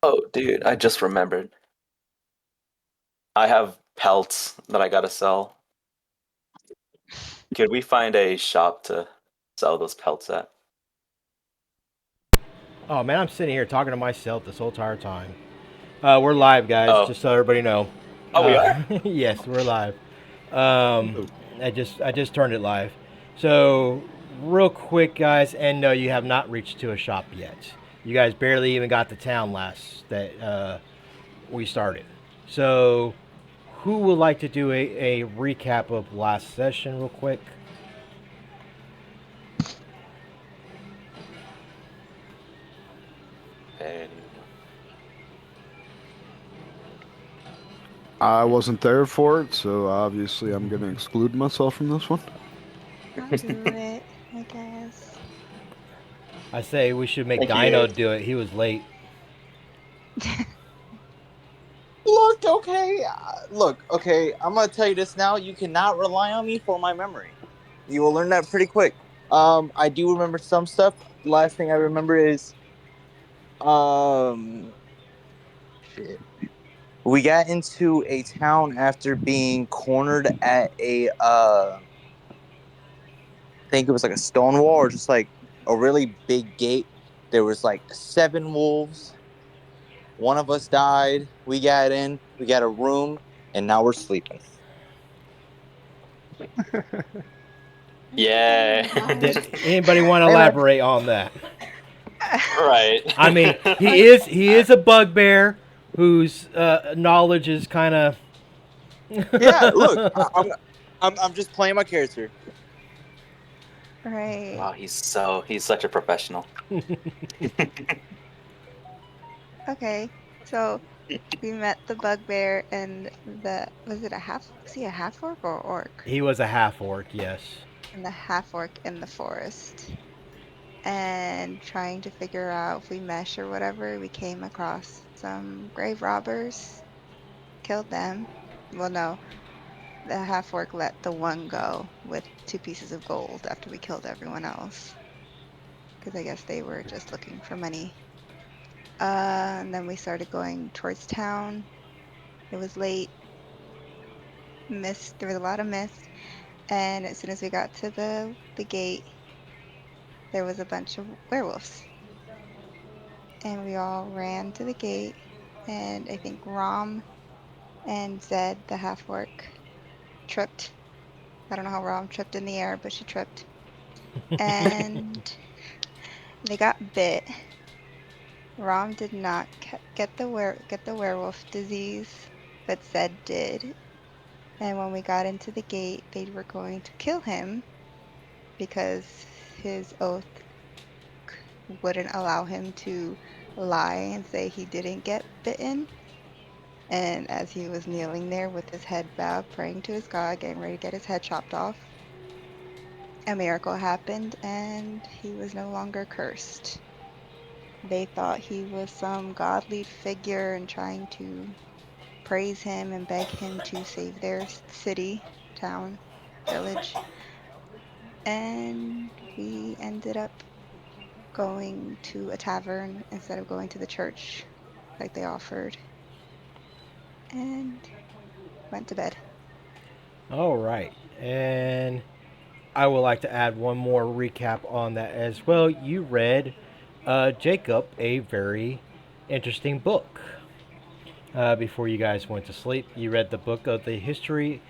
Oh, dude, I just remembered. I have pelts that I gotta sell. Could we find a shop to sell those pelts at? Oh man, I'm sitting here talking to myself this whole entire time. We're live, guys. Oh, Just so everybody know. oh, we are? Yes, we're live. Um, Ooh. I just turned it live. So real quick, guys, and no, you have not reached to a shop yet. You guys barely even got to town last that we started. So who would like to do a recap of last session real quick? And I wasn't there for it, so obviously I'm going to exclude myself from this one. I'll do it, I guess. I say we should make thank you. Dino do it. He was late. Okay. I'm gonna tell you this now. You cannot rely on me for my memory. You will learn that pretty quick. I do remember some stuff. The last thing I remember is, um, shit. We got into a town after being cornered at I think it was like a stone wall or just like a really big gate. There was like 7 wolves. One of us died. We got in. We got a room, and now we're sleeping. Yeah. Did anybody want to Hey man, elaborate on that? Right. I mean, he is a bugbear whose knowledge is kind of. yeah. Look, I'm just playing my character. Right. Wow, he's such a professional. Okay. So we met the bugbear and was it a half was he a half orc or orc? He was a half orc, yes. And the half orc in the forest. And trying to figure out if we mesh or whatever, we came across some grave robbers, killed them. Well, no, the half orc let the one go with 2 pieces of gold after we killed everyone else. Because I guess they were just looking for money. And then we started going towards town. It was late, mist. There was a lot of mist, and as soon as we got to the gate, there was a bunch of werewolves, and we all ran to the gate. And I think Rom and Zed, the half orc, tripped. I don't know how Rom tripped in the air, but she tripped, and they got bit. Rom did not get the werewolf disease, but Zed did. And when we got into the gate, they were going to kill him because his oath wouldn't allow him to lie and say he didn't get bitten. And as he was kneeling there with his head bowed, praying to his God, getting ready to get his head chopped off, a miracle happened and he was no longer cursed. They thought he was some godly figure and trying to praise him and beg him to save their city, town, village. And we ended up going to a tavern instead of going to the church like they offered, and went to bed. All right. And I would like to add one more recap on that as well. You read Jacob a very interesting book before you guys went to sleep. You read the book of the history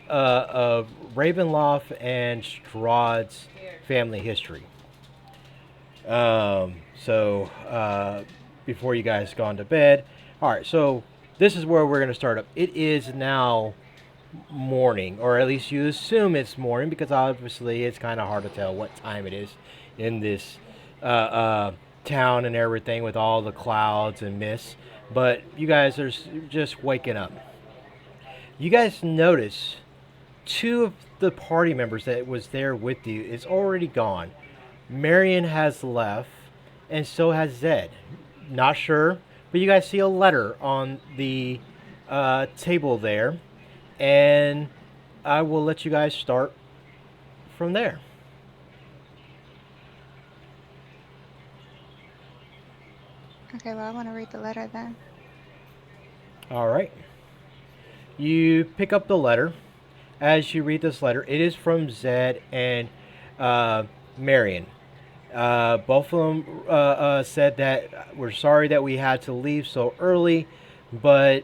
of Ravenloft and Strahd's family history. So before you guys gone to bed, all right. So this is where we're gonna start up. It is now morning, or at least you assume it's morning because obviously it's kind of hard to tell what time it is in this town and everything with all the clouds and mist. But you guys are just waking up. You guys notice two of the party members that was there with you is already gone. Marion has left, and so has Zed. Not sure, but you guys see a letter on the table there, and I will let you guys start from there. Okay, well, I want to read the letter then. All right. You pick up the letter. As you read this letter, it is from Zed and Marion. Both of them said that we're sorry that we had to leave so early, but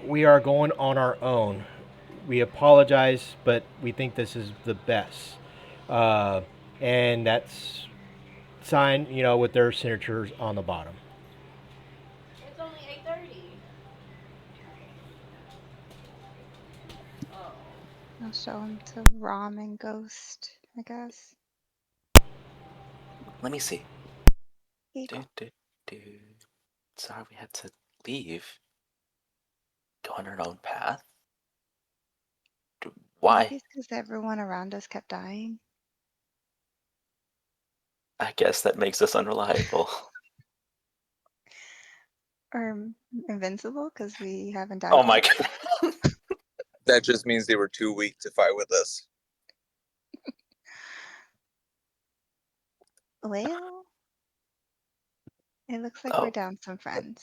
we are going on our own. We apologize, but we think this is the best. Uh, and that's signed, with their signatures on the bottom. It's only 8:30. Oh. I'll show him to Rom and Ghost, I guess. Let me see. Here you go. Sorry we had to leave. Go on our own path? Why? Maybe it's because everyone around us kept dying. I guess that makes us unreliable. Or invincible, because we haven't died Oh my yet. god. That just means they were too weak to fight with us. Well, it looks like we're Oh, down some friends.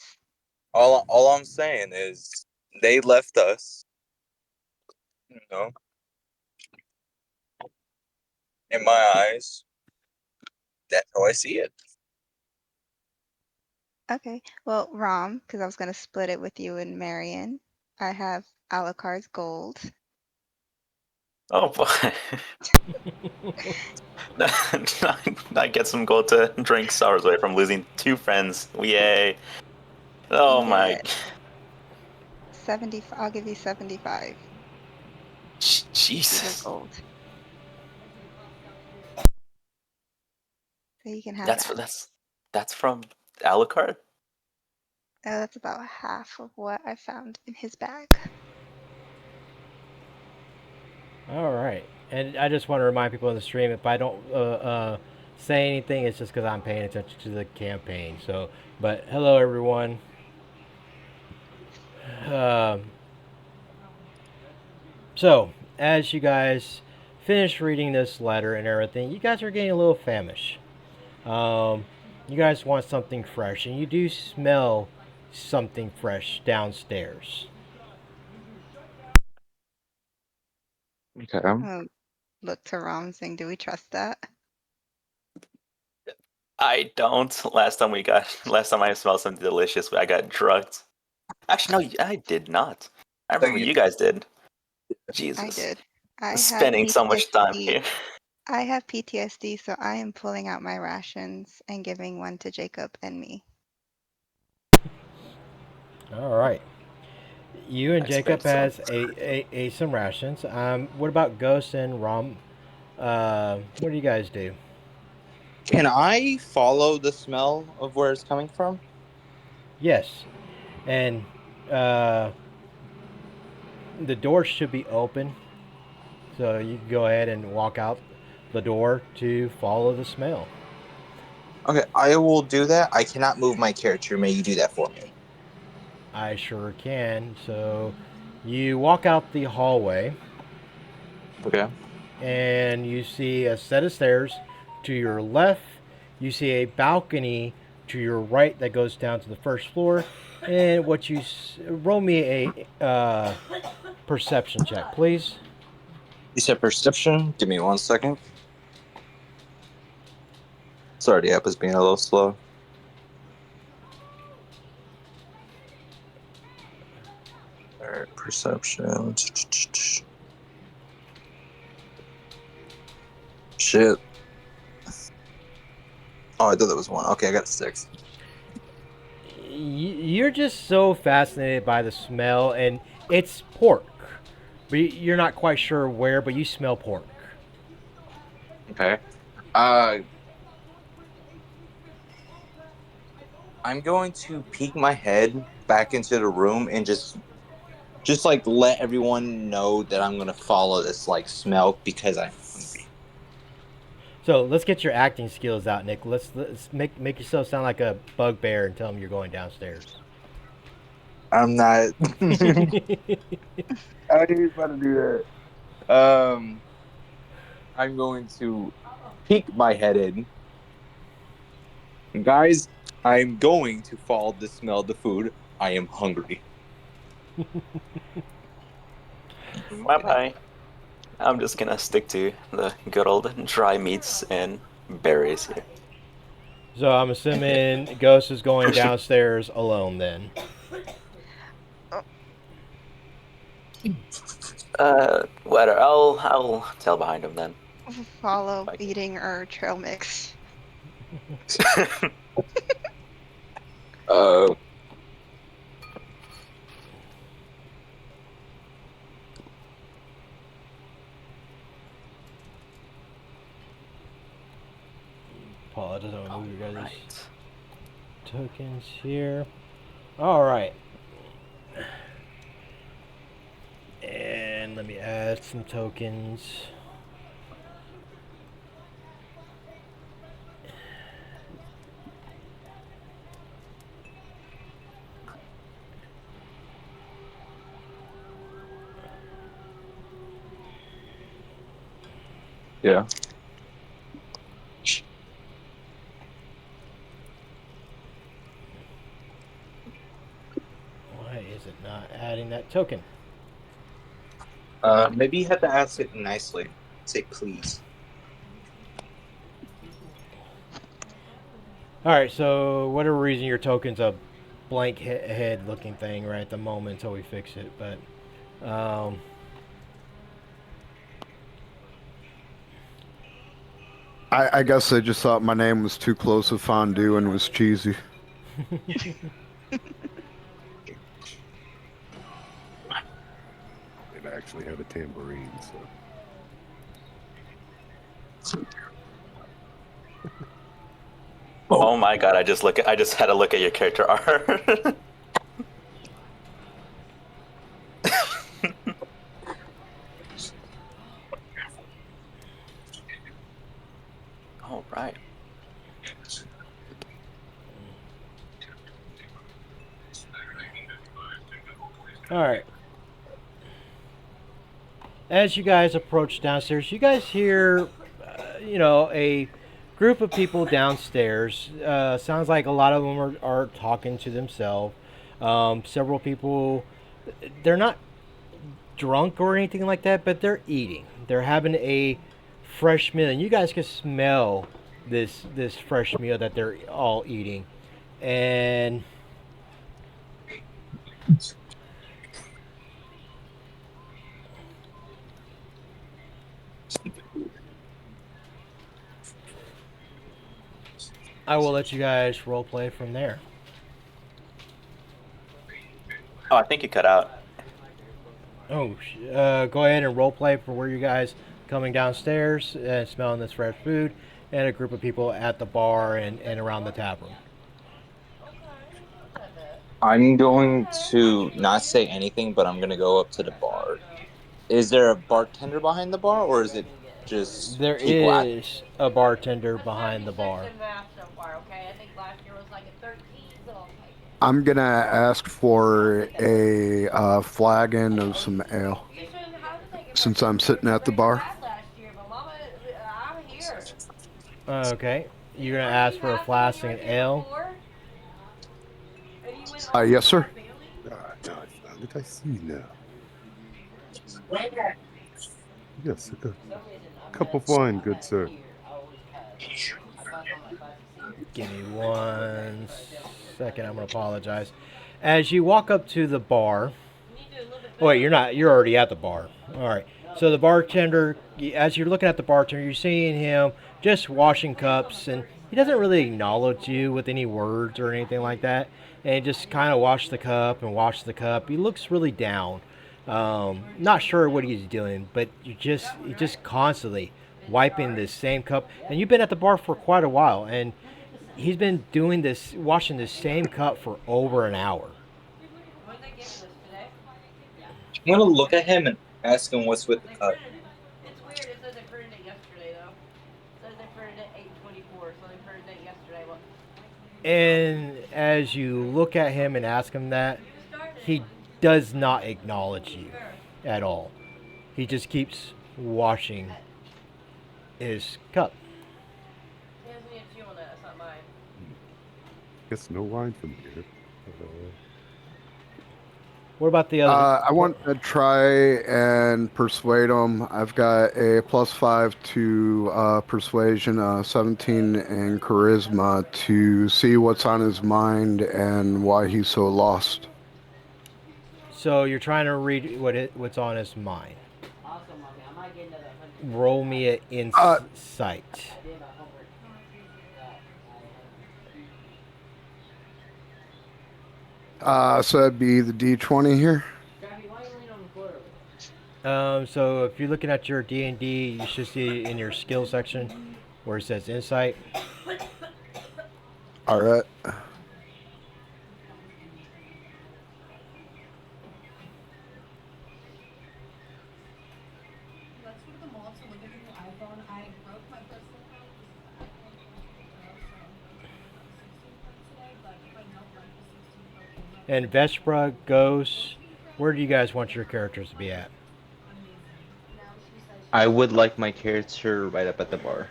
All I'm saying is they left us. You know, in my eyes, that's how I see it. Okay, well, Rom, because I was going to split it with you and Marion, I have Alucard's gold. oh boy. I get some gold to drink sorrows away from losing 2 friends. Yay. Oh You my. get 70. I'll give you 75 pieces of Jesus. gold. So you can have That's that. that's from Alucard? Oh, that's about half of what I found in his bag. All right. And I just want to remind people in the stream, if I don't say anything, it's just because I'm paying attention to the campaign. So, but hello, everyone. Um, so, as you guys finish reading this letter and everything, you guys are getting a little famished. You guys want something fresh, and you do smell something fresh downstairs. Okay. Oh, look to Rom saying, do we trust that? I don't. Last time I smelled something delicious, I got drugged. Actually, no, I did not. I remember you guys did. Jesus. I did. I have Spending so much time PTSD. here. I have PTSD, so I am pulling out my rations and giving one to Jacob and me. All right. You and I Jacob spent so has much some rations. What about Ghost and Rom? What do you guys do? Can I follow the smell of where it's coming from? Yes, and uh, the door should be open, so you can go ahead and walk out the door to follow the smell. Okay, I will do that. I cannot move my character. May you do that for me? I sure can. So you walk out the hallway, Okay. and you see a set of stairs to your left. You see a balcony to your right that goes down to the first floor. And what you roll me a perception check, please. You said perception? Give me 1 second. Sorry, the app is being a little slow. Alright, perception. Shit. Oh, I thought that was 1. Okay, I got a 6. You're just so fascinated by the smell, and it's pork. But you're not quite sure where, but you smell pork. Okay. I'm going to peek my head back into the room and just like let everyone know that I'm gonna follow this like smell because I'm hungry. So let's get your acting skills out, Nick. Let's make yourself sound like a bugbear and tell them you're going downstairs. I'm not. I ain't about to do that. I'm going to peek my head in Guys, I'm going to follow the smell of the food. I am hungry. Bye bye. I'm just gonna stick to the good old dry meats and berries here. So I'm assuming Ghost is going downstairs alone then. Whatever. I'll tail behind him then. Follow Like- eating our trail mix. Uh, Apologize, I don't move your guys' Right. tokens here. Alright. And let me add some tokens. yeah. Why is it not adding that token? Maybe you have to ask it nicely. Say please. Alright, so whatever reason your token's a blank head looking thing right at the moment until we fix it, but I guess I just thought my name was too close to fondue and was cheesy. It actually had a tambourine, so. Oh my god! I just had to look at your character art. All right. alright. As you guys approach downstairs, you guys hear, a group of people downstairs. Sounds like a lot of them are talking to themselves. Several people, they're not drunk or anything like that, but they're eating. They're having a fresh meal, and you guys can smell this fresh meal that they're all eating. And I will let you guys roleplay from there. Oh, I think you cut out. Oh, go ahead and roleplay for where you guys coming downstairs and smelling this fresh food, and a group of people at the bar and around the tap room. I'm going to not say anything, but I'm gonna go up to the bar. Is there a bartender behind the bar, or is it just There people at? is a bartender behind the bar. I'm gonna ask for a flagon of some ale, since I'm sitting at the bar. Okay, you're gonna ask for a flask and ale. Yes, sir. Now I found it. I see now. Yes, a cup of wine, good sir. Give me 1 second. I'm gonna apologize. As you walk up to the bar. Wait, you're not. You're already at the bar. All right. So the bartender, as you're looking at the bartender, you're seeing him just washing cups, and he doesn't really acknowledge you with any words or anything like that. And he just kind of wash the cup and wash the cup. He looks really down. Not sure what he's doing, but he's just constantly wiping this same cup. And you've been at the bar for quite a while, and he's been doing this, washing this same cup for over an hour. I'm gonna look at him and ask him what's with the cup. It's weird. It says they printed it yesterday, though. It says they printed it 8/24, so they printed it yesterday. Well, And as you look at him and ask him that, he does not acknowledge you at all. He just keeps washing his cup. he has me at you on that. That's not mine. Guess no wine from here. What about the other? I want to try and persuade him. I've got a +5 to persuasion, 17 in charisma to see what's on his mind and why he's so lost. So you're trying to read what's on his mind. Awesome, mommy. I might get another 100. Roll me an insight. I did my homework. So that'd be the D20 here. Gabby, why you lean on the floor? So if you're looking at your D&D, you should see in your skill section where it says insight. All right. Let's go to the mall to look at the new iPhone. I broke my personal phone. This is the iPhone 16 Pro today, but if I don't like the 16 Pro, And Vespra, Ghost, where do you guys want your characters to be at? I would like my character right up at the bar.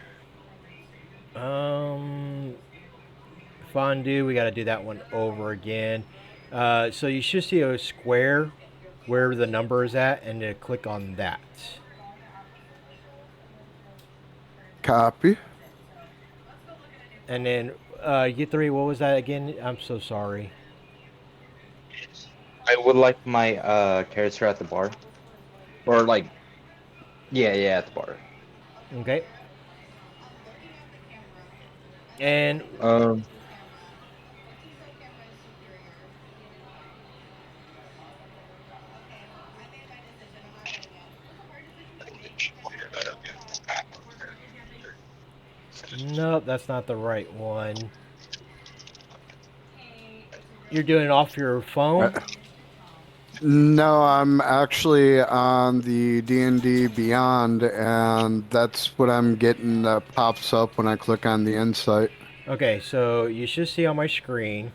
Fondue, we got to do that one over again. So you should see a square where the number is at, and then click on that. Copy. And then you three, what was that again? I'm so sorry. I would like my character at the bar. Or like, yeah, at the bar. Okay. And nope, that's not the right one. You're doing it off your phone? No, I'm actually on the D&D Beyond, and that's what I'm getting that pops up when I click on the insight. Okay, so you should see on my screen,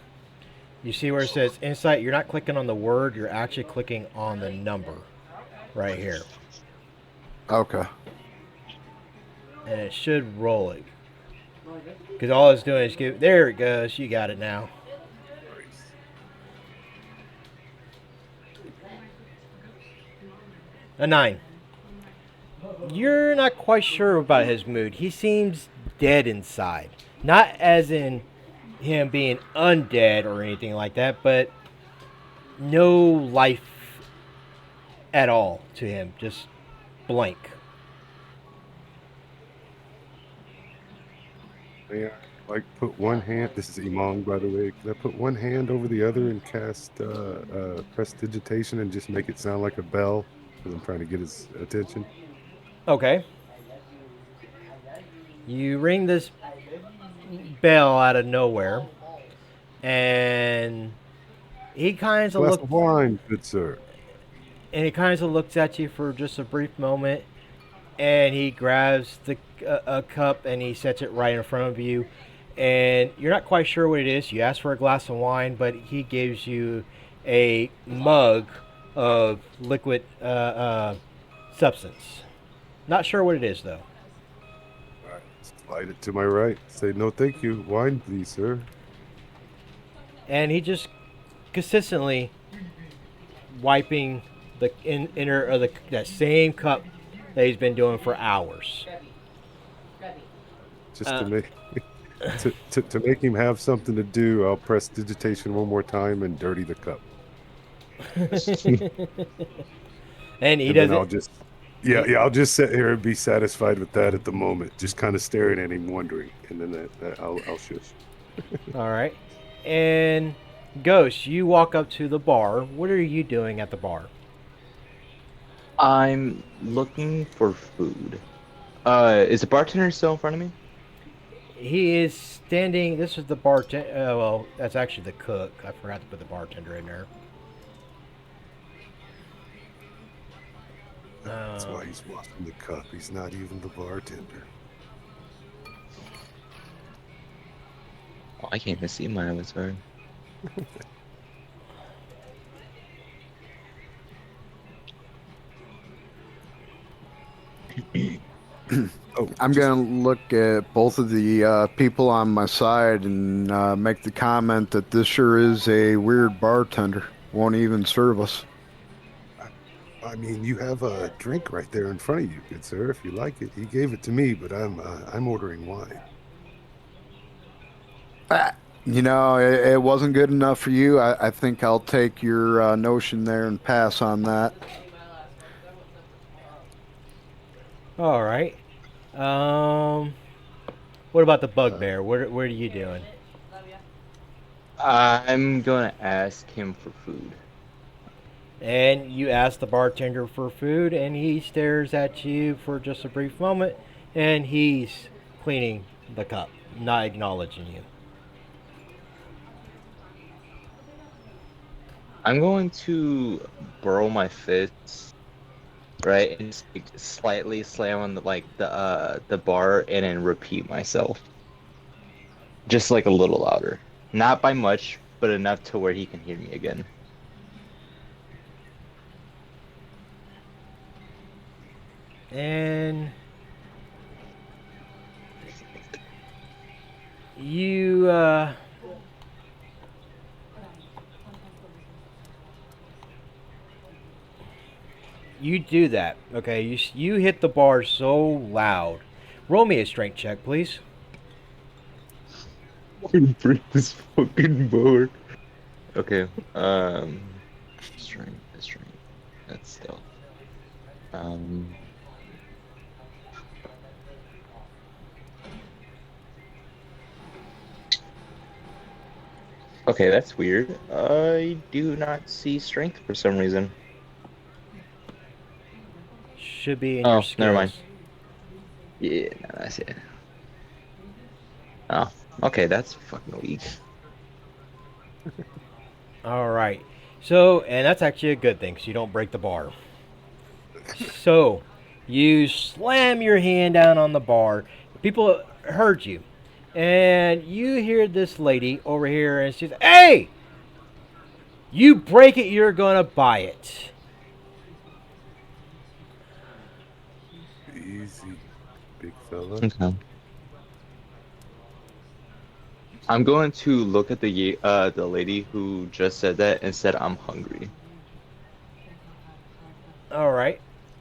you see where it says insight, you're not clicking on the word, you're actually clicking on the number right here. Okay. And it should roll it. Because all it's doing is give, there it goes, you got it now. A 9. You're not quite sure about his mood. He seems dead inside. Not as in him being undead or anything like that, but no life at all to him. Just blank. May I, like, put one hand, this is Imong, by the way, can I put one hand over the other and cast prestidigitation and just make it sound like a bell? Because I'm trying to get his attention. Okay. You ring this bell out of nowhere, and he kind of Glass looks. of wine, good sir. And he kind of looks at you for just a brief moment, and he grabs a cup and he sets it right in front of you, and you're not quite sure what it is. You ask for a glass of wine, but he gives you a mug of liquid substance. Not sure what it is though. All right, slide it to my right. Say, no thank you. Wine, please, sir. And he just consistently wiping the inner of that same cup that he's been doing for hours. Just to make to make him have something to do, I'll press digitation one more time and dirty the cup. And he And does then I'll it. just I'll just sit here and be satisfied with that at the moment, just kind of staring at him, wondering, and then I'll shush. All right. And Ghost, you walk up to the bar. What are you doing at the bar? I'm looking for food. Is the bartender still in front of me? He is standing. This is the bartender. Well, that's actually the cook. I forgot to put the bartender in there. That's why he's washing the cup. He's not even the bartender. Oh, I can't even see my avatar. Oh, I'm just, gonna look at both of the people on my side and make the comment that this sure is a weird bartender. Won't even serve us. I mean, you have a drink right there in front of you, good sir. If you like it, he gave it to me, but I'm ordering wine. Ah, it wasn't good enough for you. I think I'll take your notion there and pass on that. All right. Um, what about the Uh, bugbear? What are you doing? I'm gonna ask him for food. And you ask the bartender for food, and he stares at you for just a brief moment, and he's cleaning the cup, not acknowledging you. I'm going to burrow my fists, right, and just, like, slightly slam on the bar and then repeat myself, just like a little louder, not by much, but enough to where he can hear me again. And you you do that. Okay, you hit the bar so loud. Roll me a strength check, please. Break this fucking board. Okay. Strength. That's stealth. Um. Okay, that's weird. I do not see strength for some reason. Should be in your Oh, never mind. skills. Yeah, no, that's it. Oh, okay, that's fucking weak. All right. So, and that's actually a good thing, because you don't break the bar. So, you slam your hand down on the bar. People heard you. And you hear this lady over here, and she's, "Hey! You break it, you're gonna buy it." easy, big fella. Okay. I'm going to look at the lady who just said that and said I'm hungry. All right.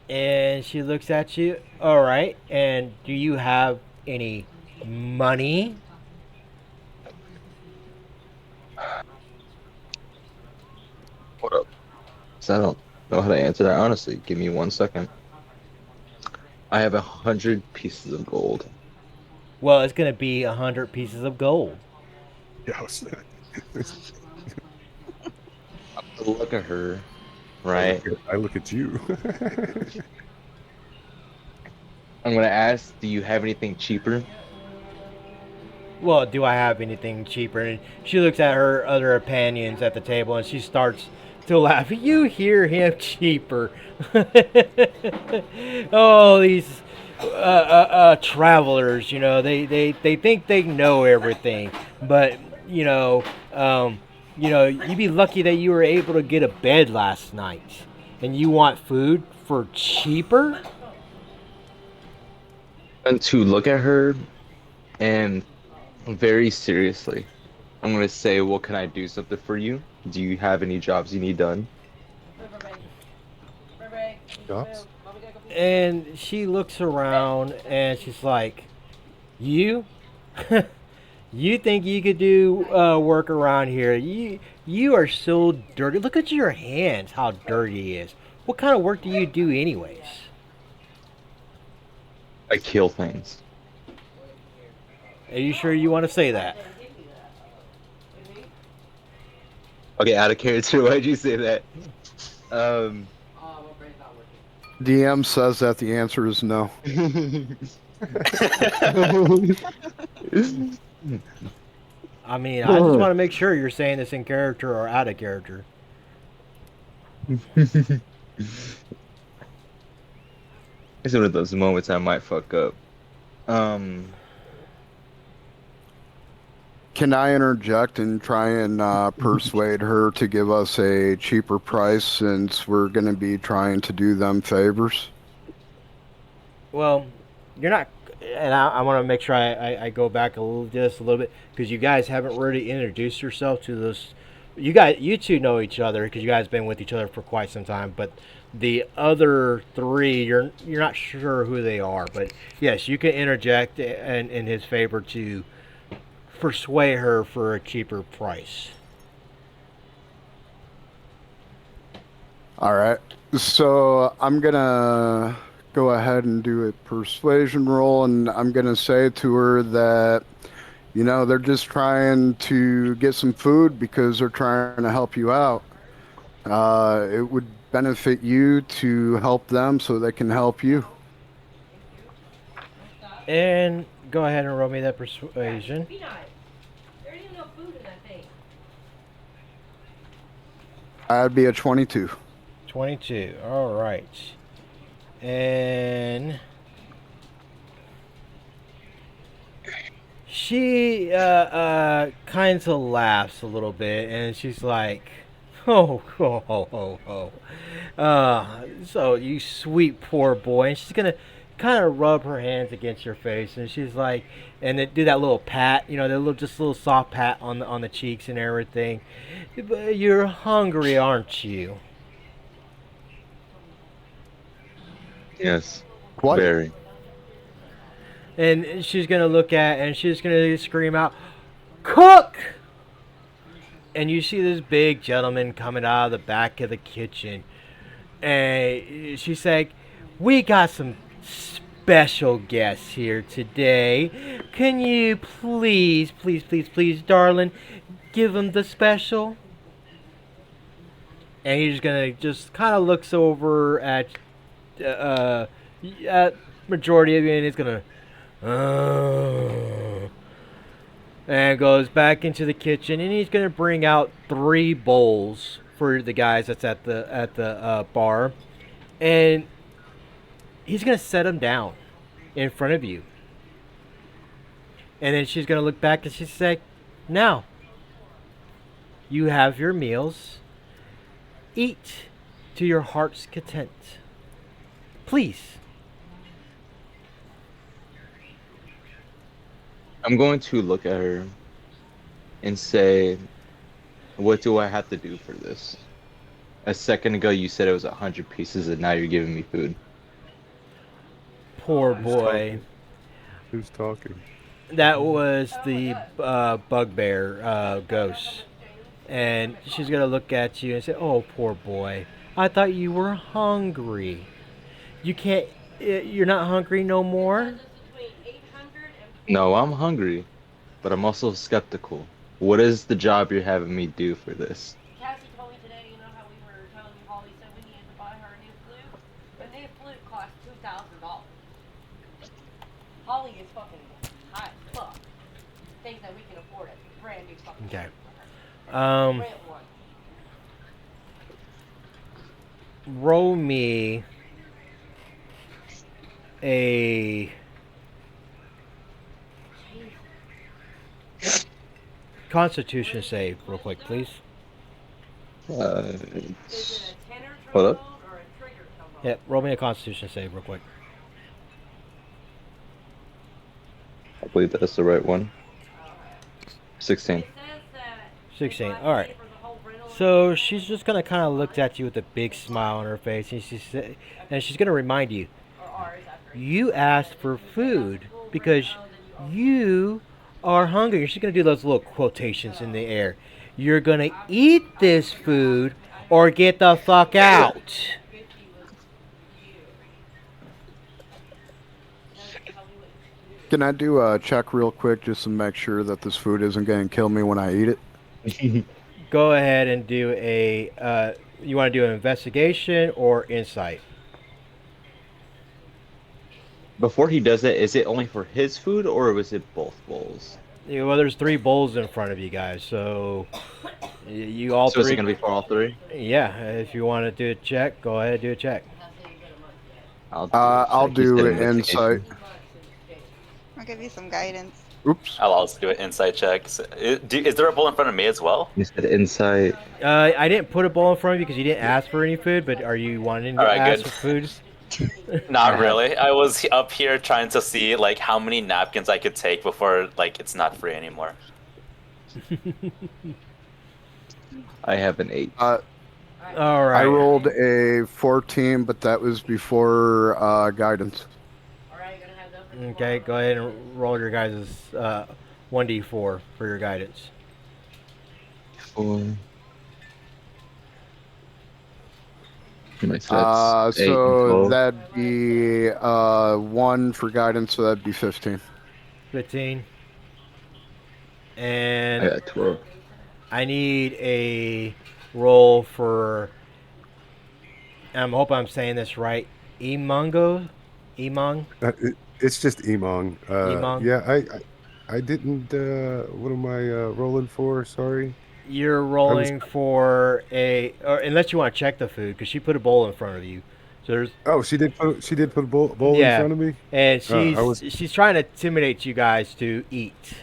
And she looks at you. All right. And do you have any money? Hold up. So I don't know how to answer that honestly. Give me 1 second. I have 100 pieces of gold. Well, it's going to be 100 pieces of gold. Yeah, I was- Look at her, I right? look at you. I'm gonna ask, do you have anything cheaper? Well, do I have anything cheaper? And she looks at her other companions at the table and she starts to laugh. You hear him cheaper. Oh, these travelers, they think they know everything. But, you'd be lucky that you were able to get a bed last night. And you want food for cheaper? And to look at her and very seriously, I'm gonna say, well, can I do something for you? Do you have any jobs you need done? Jobs? And she looks around and she's like, "You, you think you could do work around here? You are so dirty. Look at your hands, how dirty it is. What kind of work do you do, anyways?" I kill things. Are you sure you want to say that? Okay, out of character, why'd you say that? Um, DM says that the answer is no. I mean, I just want to make sure you're saying this in character or out of character. It's one of those moments I might fuck up. Can I interject and try and persuade her to give us a cheaper price since we're going to be trying to do them favors? Well, you're not, and I want to make sure I go back just a little bit because you guys haven't really introduced yourself to those. You two know each other because you guys been with each other for quite some time, but the other three, you're not sure who they are. But yes, you can interject in his favor to persuade her for a cheaper price. All right. So I'm gonna go ahead and do a persuasion roll, and I'm gonna say to her that, you know, they're just trying to get some food because they're trying to help you out. It would benefit you to help them so they can help you. And go ahead and roll me that persuasion. Be nice. There ain't even no food in that thing. I'd be a 22. 22. All right. And she kind of laughs a little bit, and she's like, "Oh, oh, oh, oh, oh. So you sweet poor boy." And she's gonna kind of rub her hands against your face, and she's like, and they do that little pat, you know, that little just little soft pat on the cheeks and everything. "But you're hungry, aren't you?" Yes. What? Very. And she's gonna look at, and she's gonna scream out, "Cook!" And you see this big gentleman coming out of the back of the kitchen, and she's like, "We got some special guests here today. Can you please, please, please, please, darling, give them the special?" And he's gonna just kind of looks over at majority of you, and he's gonna and goes back into the kitchen, and he's gonna bring out 3 bowls for the guys that's at the bar, and he's gonna set them down in front of you. And then she's gonna look back and she's like, "Now, you have your meals. Eat to your heart's content. Please." I'm going to look at her and say, what do I have to do for this? A second ago you said it was 100 pieces and now you're giving me food. Poor boy. Who's talking? That was the bugbear ghost. And she's going to look at you and say, "Oh, poor boy. I thought you were hungry. You can't, you're not hungry no more?" No, I'm hungry, but I'm also skeptical. What is the job you're having me do for this? Cassie told me today, you know how we were telling Holly said we needed to buy her a new flute? The new flute cost $2,000. Holly is fucking high as fuck. Thinks that we can afford it. Brand new fucking Okay. flute for her. Rent one. Roll me a Constitution save real quick, please. Is it a tenor Hold up. trombone or a trigger trombone? Yeah, roll me a Constitution save real quick. I believe that's the right one. 16. It says that 16. if I All right. pay for the whole rental So she's just gonna kind of look at you with a big smile on her face, and she's gonna remind you, or ours after you asked for food because you are hungry. She's gonna do those little quotations in the air. You're gonna eat this food or get the fuck out. Can I do a check real quick just to make sure that this food isn't going to kill me when I eat it? Go ahead and do a. You want to do an investigation or insight? Before he does it, is it only for his food or was it both bowls? Yeah, well, there's 3 bowls in front of you guys, so you all So is three. it going to be for all 3? Yeah, if you want to do a check, go ahead and do a check. I'll do an insight. I'll give you some guidance. Oops. I'll also do an insight check. Is there a bowl in front of me as well? You said insight. I didn't put a bowl in front of you because you didn't ask for any food, but are you wanting to All right, ask good. for food? Not really. I was up here trying to see like how many napkins I could take before like it's not free anymore. I have an 8. All right. I rolled a 14, but that was before guidance. Alright, gonna have those for Okay, tomorrow. go ahead and roll your guys' 1d4 for your guidance. 4. So that's 8 and So 12. that'd be 1 for guidance, so that'd be 15. 15. I And got 12. I need a roll for. I hope I'm saying this right. Emong. It's just Emong. Emong. Yeah, I didn't. What am I rolling for? Sorry. You're was- rolling for a, or unless you want to check the food, because she put a bowl in front of you. So there's, Oh, she did put a bowl in Yeah. front of me. and I was she's trying to intimidate you guys to eat.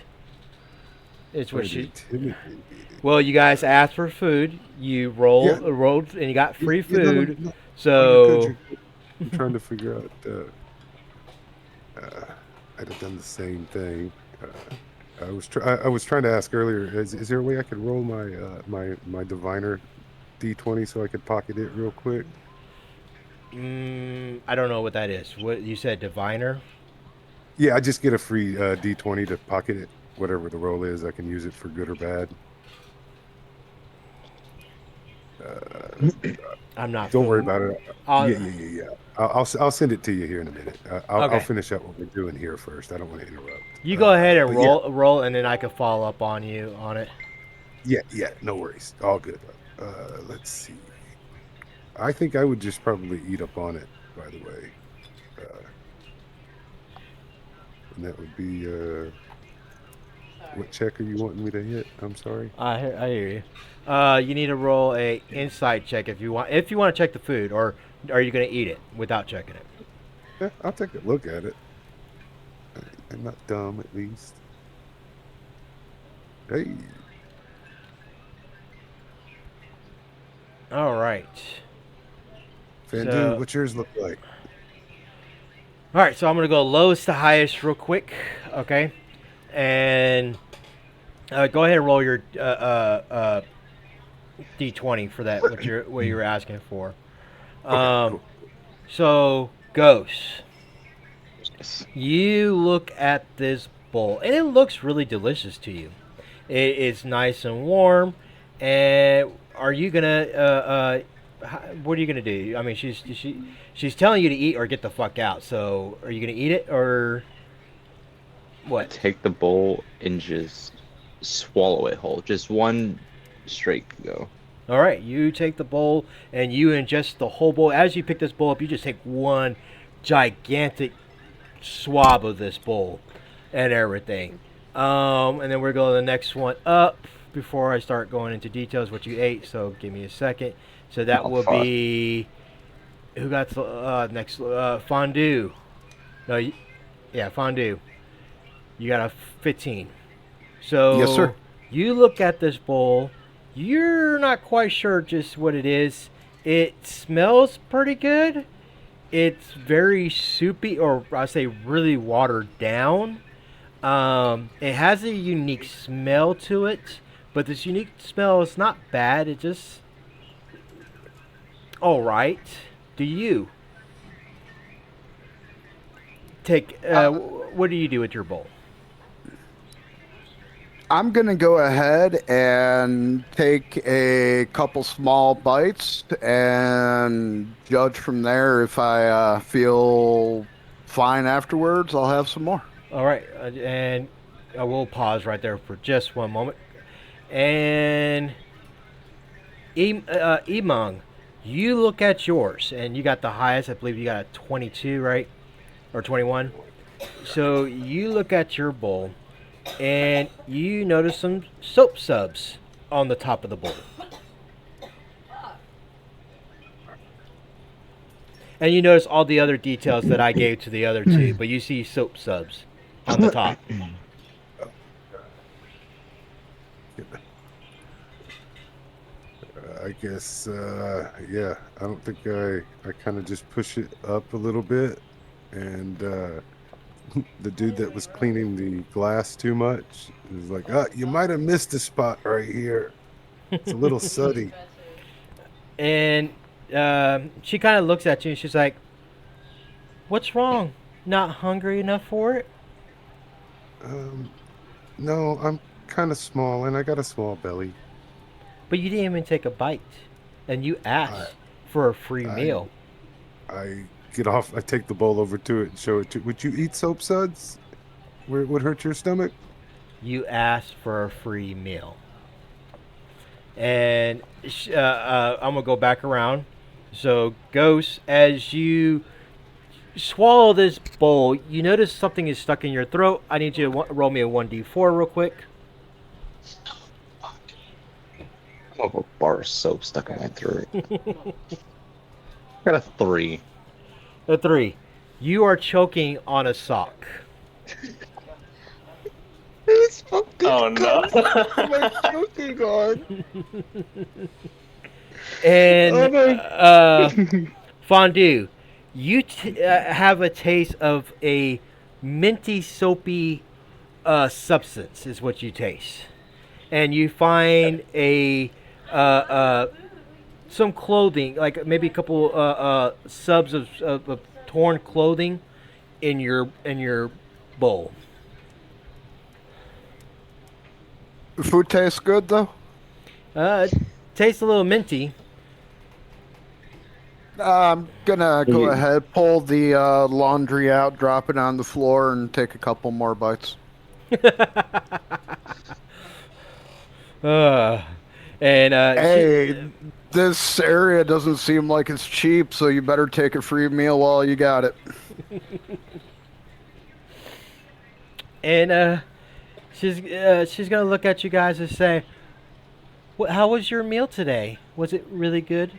It's what trying to she. intimidate me. Well, you guys asked for food. You rolled, Yeah. rolled, and you got free Yeah, no, food. no, So you're good. I'm trying to figure out. I'd have done the same thing. I was trying to ask earlier. Is there a way I could roll my diviner D20 so I could pocket it real quick? I don't know what that is. What you said, diviner? Yeah, I just get a free D20 to pocket it. Whatever the roll is, I can use it for good or bad. I'm not. Don't worry about it. I'll- Yeah. I'll send it to you here in a minute. I'll Okay. finish up what we're doing here first. I don't want to interrupt. You go ahead and but roll, and then I can follow up on you on it. Yeah, no worries. All good. Let's see. I think I would just probably eat up on it, by the way. And that would be, what check are you wanting me to hit? I'm sorry. I hear you. You need to roll a insight check if you want. If you want to check the food, or are you going to eat it without checking it? Yeah, I'll take a look at it. I'm not dumb, at least. Hey. All right. Fandu, So- what's yours look like? All right. So I'm going to go lowest to highest real quick. Okay. And go ahead and roll your D20 for that. What you're asking for. Cool. So Ghost. Yes. You look at this bowl, and it looks really delicious to you. It is nice and warm. And are you gonna? What are you gonna do? I mean, she's telling you to eat or get the fuck out. So, are you gonna eat it or what? Take the bowl and just swallow it whole. Just one straight go. All right, you take the bowl and you ingest the whole bowl. As you pick this bowl up, you just take one gigantic swab of this bowl and everything. And then we're going to the next one up before I start going into details what you ate. So give me a second. So that Oh, will fuck. be who got the next fondue. No, yeah, fondue. You got a 15. So Yes, sir. You look at this bowl. You're not quite sure just what it is. It smells pretty good. It's very soupy, or I say really watered down. It has a unique smell to it, but this unique smell is not bad. It just all right. Do you take? What do you do with your bowl? I'm going to go ahead and take a couple small bites and judge from there. If I feel fine afterwards, I'll have some more. All right, and I will pause right there for just one moment. And Emong, you look at yours, and you got the highest. I believe you got a 22, right? Or 21. So you look at your bowl, and you notice some soap subs on the top of the bowl. And you notice all the other details that I gave to the other two, but you see soap subs on the top. I guess, yeah. I don't think I kind of just push it up a little bit, and the dude that was cleaning the glass too much is like, you might have missed a spot right here. It's a little sooty. And she kind of looks at you and she's like, "What's wrong? Not hungry enough for it?" Um, no, I'm kind of small, and I got a small belly. But you didn't even take a bite, and you I, asked for a free I, meal. I get off. I take the bowl over to it and show it to. Would you eat soap suds? Where it would hurt your stomach? You asked for a free meal. And I'm gonna go back around. So, Ghost, as you swallow this bowl, you notice something is stuck in your throat. I need you to roll me a 1d4 real quick. I have a bar of soap stuck in my throat. Got a 3. A 3. You are choking on a sock. This fucking Oh no! my choking on. And Fondue, you have a taste of a minty, soapy substance, is what you taste. And you find a some clothing, like maybe a couple subs of torn clothing in your bowl. Food tastes good though. It tastes a little minty. I'm gonna go ahead, pull the laundry out, drop it on the floor, and take a couple more bites. uh, and Hey, this area doesn't seem like it's cheap, so you better take a free meal while you got it. and she's gonna look at you guys and say, "How was your meal today? Was it really good?"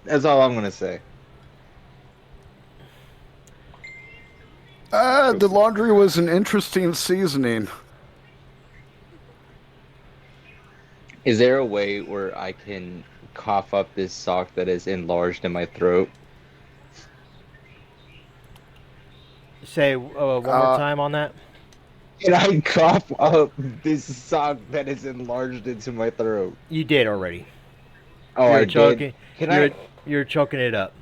That's all I'm gonna say. The laundry was an interesting seasoning. Is there a way where I can cough up this sock that is enlarged in my throat? Say one more time on that. Can I cough up this sock that is enlarged into my throat? You did already. Oh, You're I choking. did. You're choking it up.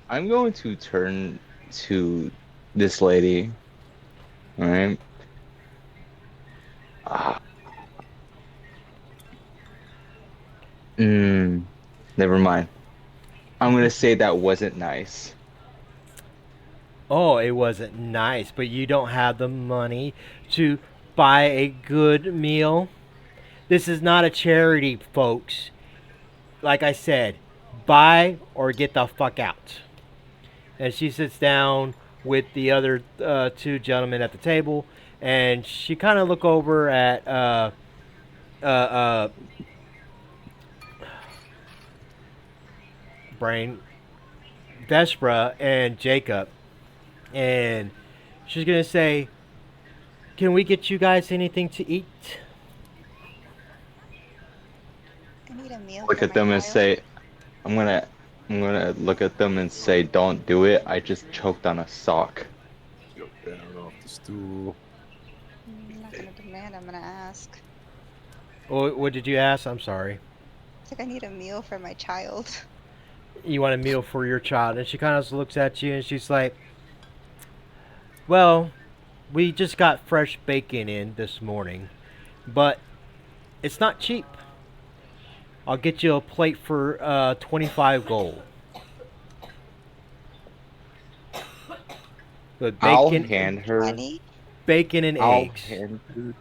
I'm going to turn to this lady. All right. Never mind. I'm gonna say that wasn't nice. Oh, it wasn't nice, but you don't have the money to buy a good meal. This is not a charity, folks. Like I said, buy or get the fuck out. And she sits down with the other two gentlemen at the table, and she kind of look over at Brain, Vespra, and Jacob, and she's gonna say, "Can we get you guys anything to eat?" I need a meal. Look for at my them and child. say, I'm gonna look at them and say, don't do it. I just choked on a sock. Jump down off the stool. I'm not gonna demand. I'm gonna ask. What did you ask? I'm sorry. It's like I need a meal for my child. You want a meal for your child? And she kind of looks at you and she's like, "Well, we just got fresh bacon in this morning, but it's not cheap. I'll get you a plate for 25 gold." With I'll bacon, hand her. 20? bacon and I'll eggs. hand her.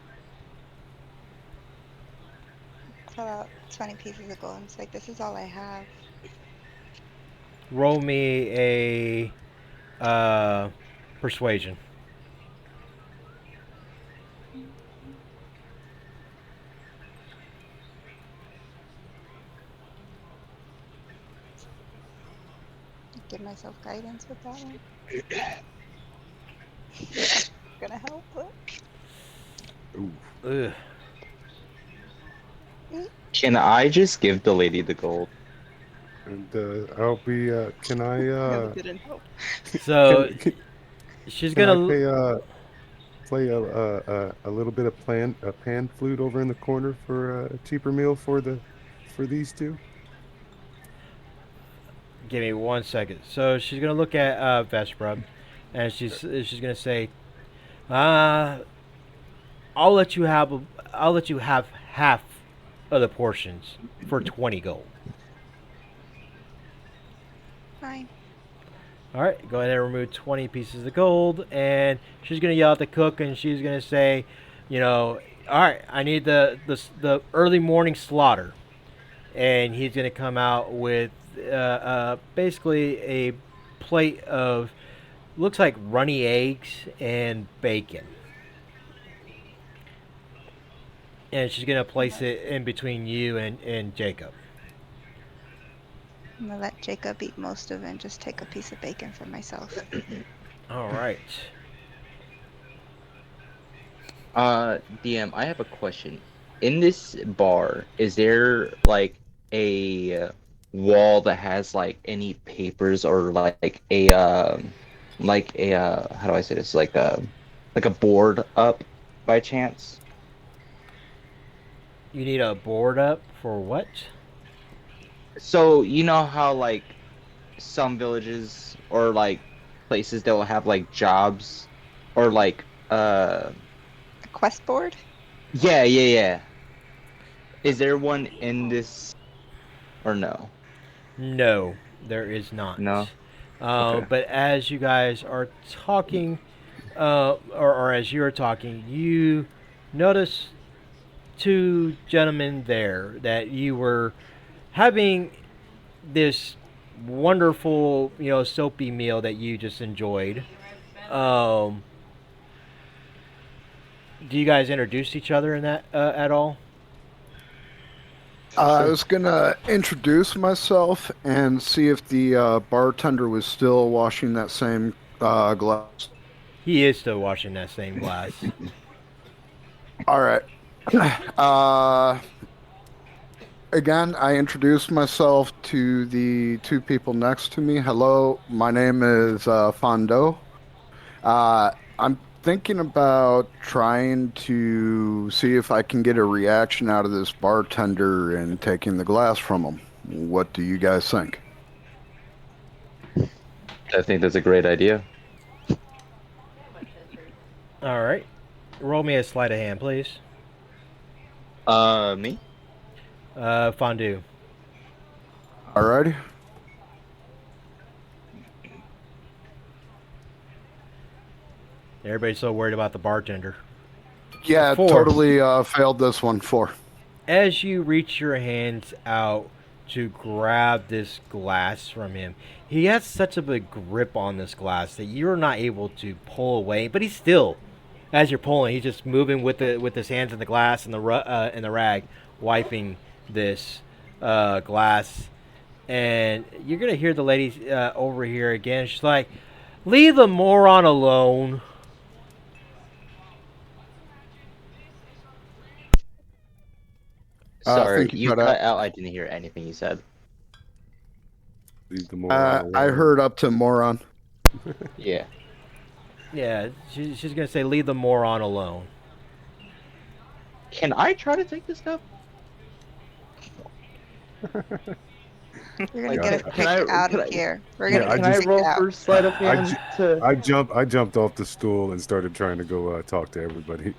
Pull out 20 pieces of gold. It's like, this is all I have. Roll me a persuasion. Give myself guidance with that one. Gonna help. Ooh. Ugh. Can I just give the lady the gold? And I'll be. Can I? Really didn't help. So Can she's can I gonna. play a little bit of pan flute over in the corner for a cheaper meal for these two? Give me 1 second. So she's gonna look at Vesprub, and she's gonna say, uh, "I'll let you have I'll let you have half of the portions for 20 gold." Fine. All right, go ahead and remove 20 pieces of gold, and she's gonna yell at the cook, and she's gonna say, all right, I need the early morning slaughter, and he's gonna come out with basically a plate of looks like runny eggs and bacon, and she's gonna place it in between you and Jacob. I'm gonna let Jacob eat most of it and just take a piece of bacon for myself. All right. DM, I have a question. In this bar, is there like a wall that has like any papers or like a how do I say this? Like a board up by chance? You need a board up for what? So you know how like some villages or like places that will have like jobs or like A quest board? yeah. Is there one in this or no? No, there is not. No. Okay. But as you guys are talking, or as you're talking, you notice two gentlemen there that you were having this wonderful, soapy meal that you just enjoyed. Um, do you guys introduce each other in that at all? I was gonna introduce myself and see if the bartender was still washing that same glass. He is still washing that same glass. All right. Uh, Again, I introduced myself to the two people next to me. Hello, my name is Fondo. I'm thinking about trying to see if I can get a reaction out of this bartender and taking the glass from him. What do you guys think? I think that's a great idea. All right. Roll me a sleight of hand, please. Me? Fondue. Alrighty. Everybody's so worried about the bartender. Yeah, Four. totally failed this one. 4. As you reach your hands out to grab this glass from him, he has such a big grip on this glass that you're not able to pull away. But he's still, as you're pulling, he's just moving with his hands in the glass and the rag, wiping this glass. And you're gonna hear the lady over here again. She's like, "Leave the moron alone." Sorry, think you you cut cut out. out. I didn't hear anything you said. Leave the moron alone. I heard up to moron. Yeah. Yeah, she's gonna say, "Leave the moron alone." Can I try to take this cup? You're gonna Yeah, get us can kicked out of here. We're gonna Yeah, I get just- kicked roll out. for sleight of hand to? I jumped off the stool and started trying to go talk to everybody.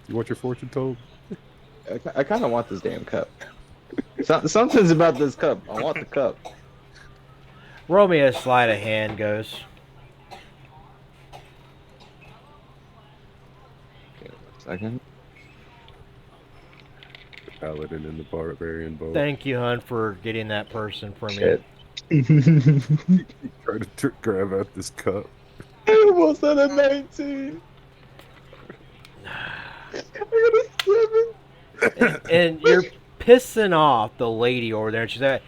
You want your fortune told? I kind of want this damn cup. Something's about this cup. I want the cup. Roll me a sleight of hand, goes. Okay, 1 second. Paladin and the barbarian both. Thank you, hun, for getting that person for me. Shit. Try to grab out this cup. I almost had a 19. I got a 7. And you're pissing off the lady over there. And she's like,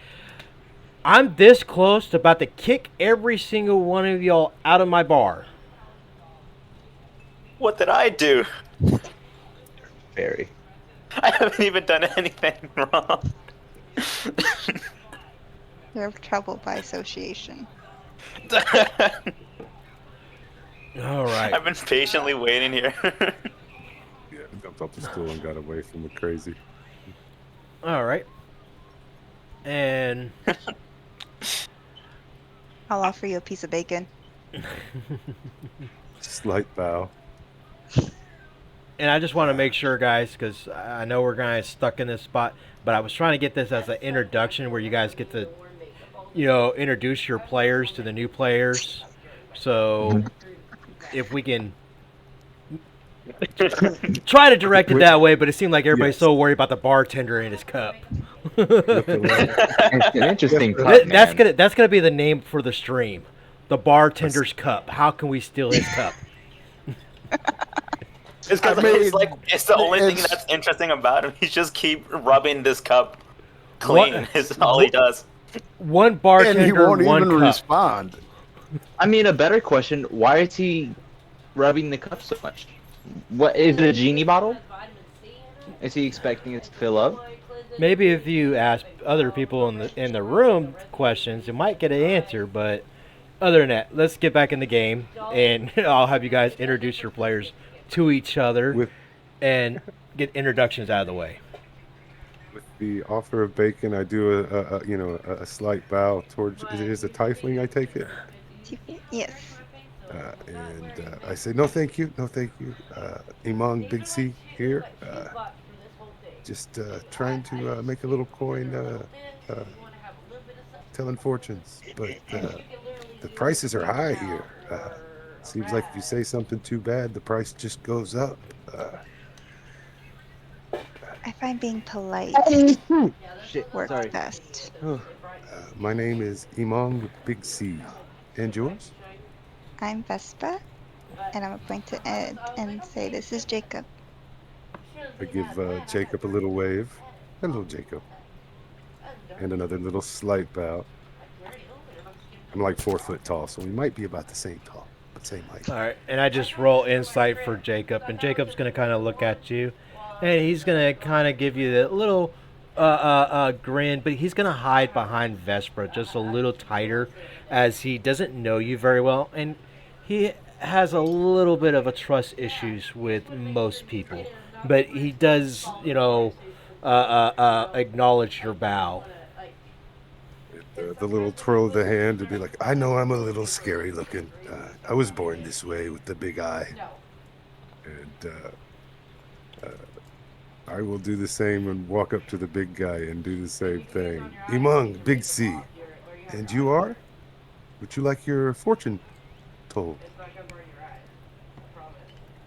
"I'm this close to about to kick every single one of y'all out of my bar." What did I do? Barry. I haven't even done anything wrong. You're in trouble by association. All right. I've been patiently waiting here. Yeah, jumped off the stool and got away from the crazy. All right. And I'll offer you a piece of bacon. Slight bow. and I just want to make sure, guys, because I know we're kind of stuck in this spot, but I was trying to get this as an introduction where you guys get to, introduce your players to the new players. So if we can try to direct it that way, but it seemed like everybody's so worried about the bartender and his cup. It's an interesting cup, That's man. gonna be the name for the stream. The bartender's cup. How can we steal his cup? It's because it's the only thing that's interesting about him. He just keep rubbing this cup clean. Is all he does. One bartender, And he won't one even cup. respond. I mean, a better question: why is he rubbing the cup so much? What is it? A genie bottle? Is he expecting it to fill up? Maybe if you ask other people in the room questions, you might get an answer. But other than that, let's get back in the game, and I'll have you guys introduce your players to each other and get introductions out of the way. With the offer of bacon, I do a slight bow towards. It is a tiefling, I take it. Yes. And I say, no, thank you. Imong Big C here. Just trying to make a little coin telling fortunes. But the prices are high here. Seems like if you say something too bad, the price just goes up. I find being polite works best. My name is Imong Big C. And yours? I'm Vespa, and I'm going to Ed and say, this is Jacob. I give Jacob a little wave. Hello, Jacob. And another little slight bow. I'm like 4 foot tall, so we might be about the same tall, but same height. All right, and I just roll insight for Jacob, and Jacob's going to kind of look at you, and he's going to kind of give you that little grin, but he's going to hide behind Vespa just a little tighter as he doesn't know you very well, and he has a little bit of a trust issues with most people, but he does, acknowledge your bow. The little twirl of the hand to be like, I know I'm a little scary looking. I was born this way with the big eye. And I will do the same and walk up to the big guy and do the same thing. Imong, Big C. And you are? Would you like your fortune told?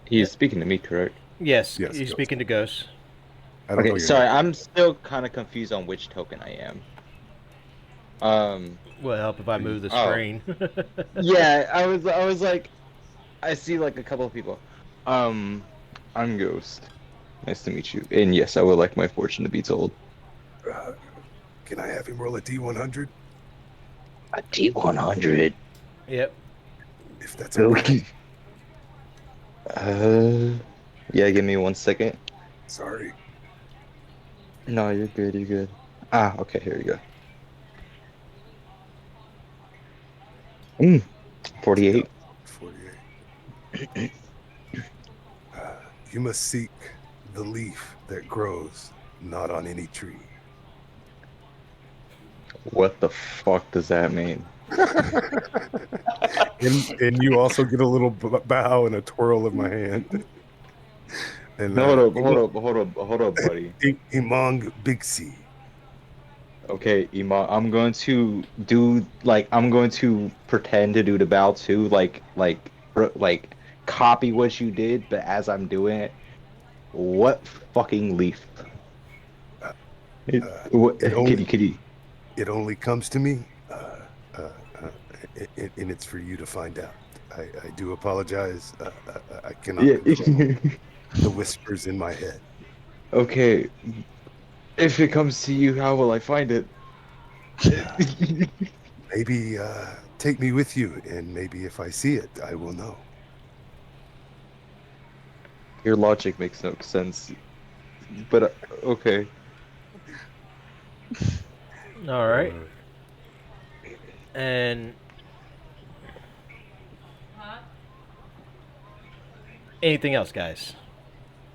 He is speaking to me, correct? Yes, he's speaking to Ghost. Okay, sorry, I'm still kind of confused on which token I am. Will it help if I move the screen? Yeah, I was like, I see like a couple of people. I'm Ghost. Nice to meet you. And yes, I would like my fortune to be told. Can I have him roll a D100? A D100? Yep. If that's okay. Yeah, give me 1 second. Sorry. No, you're good, you're good. Ah, okay, here we go. 48. 48. You must seek the leaf that grows not on any tree. What the fuck does that mean? and you also get a little bow and a twirl of my hand. And hold up, buddy. Imong Big C. Okay, Ima, I'm going to pretend to do the bow too, like copy what you did, but as I'm doing it, what fucking leaf? It only comes to me, and it's for you to find out. I do apologize. I cannot control the whispers in my head. Okay, if it comes to you, how will I find it? Maybe take me with you, and maybe if I see it, I will know. Your logic makes no sense. But okay. All right. Uh, And Huh? anything else, guys?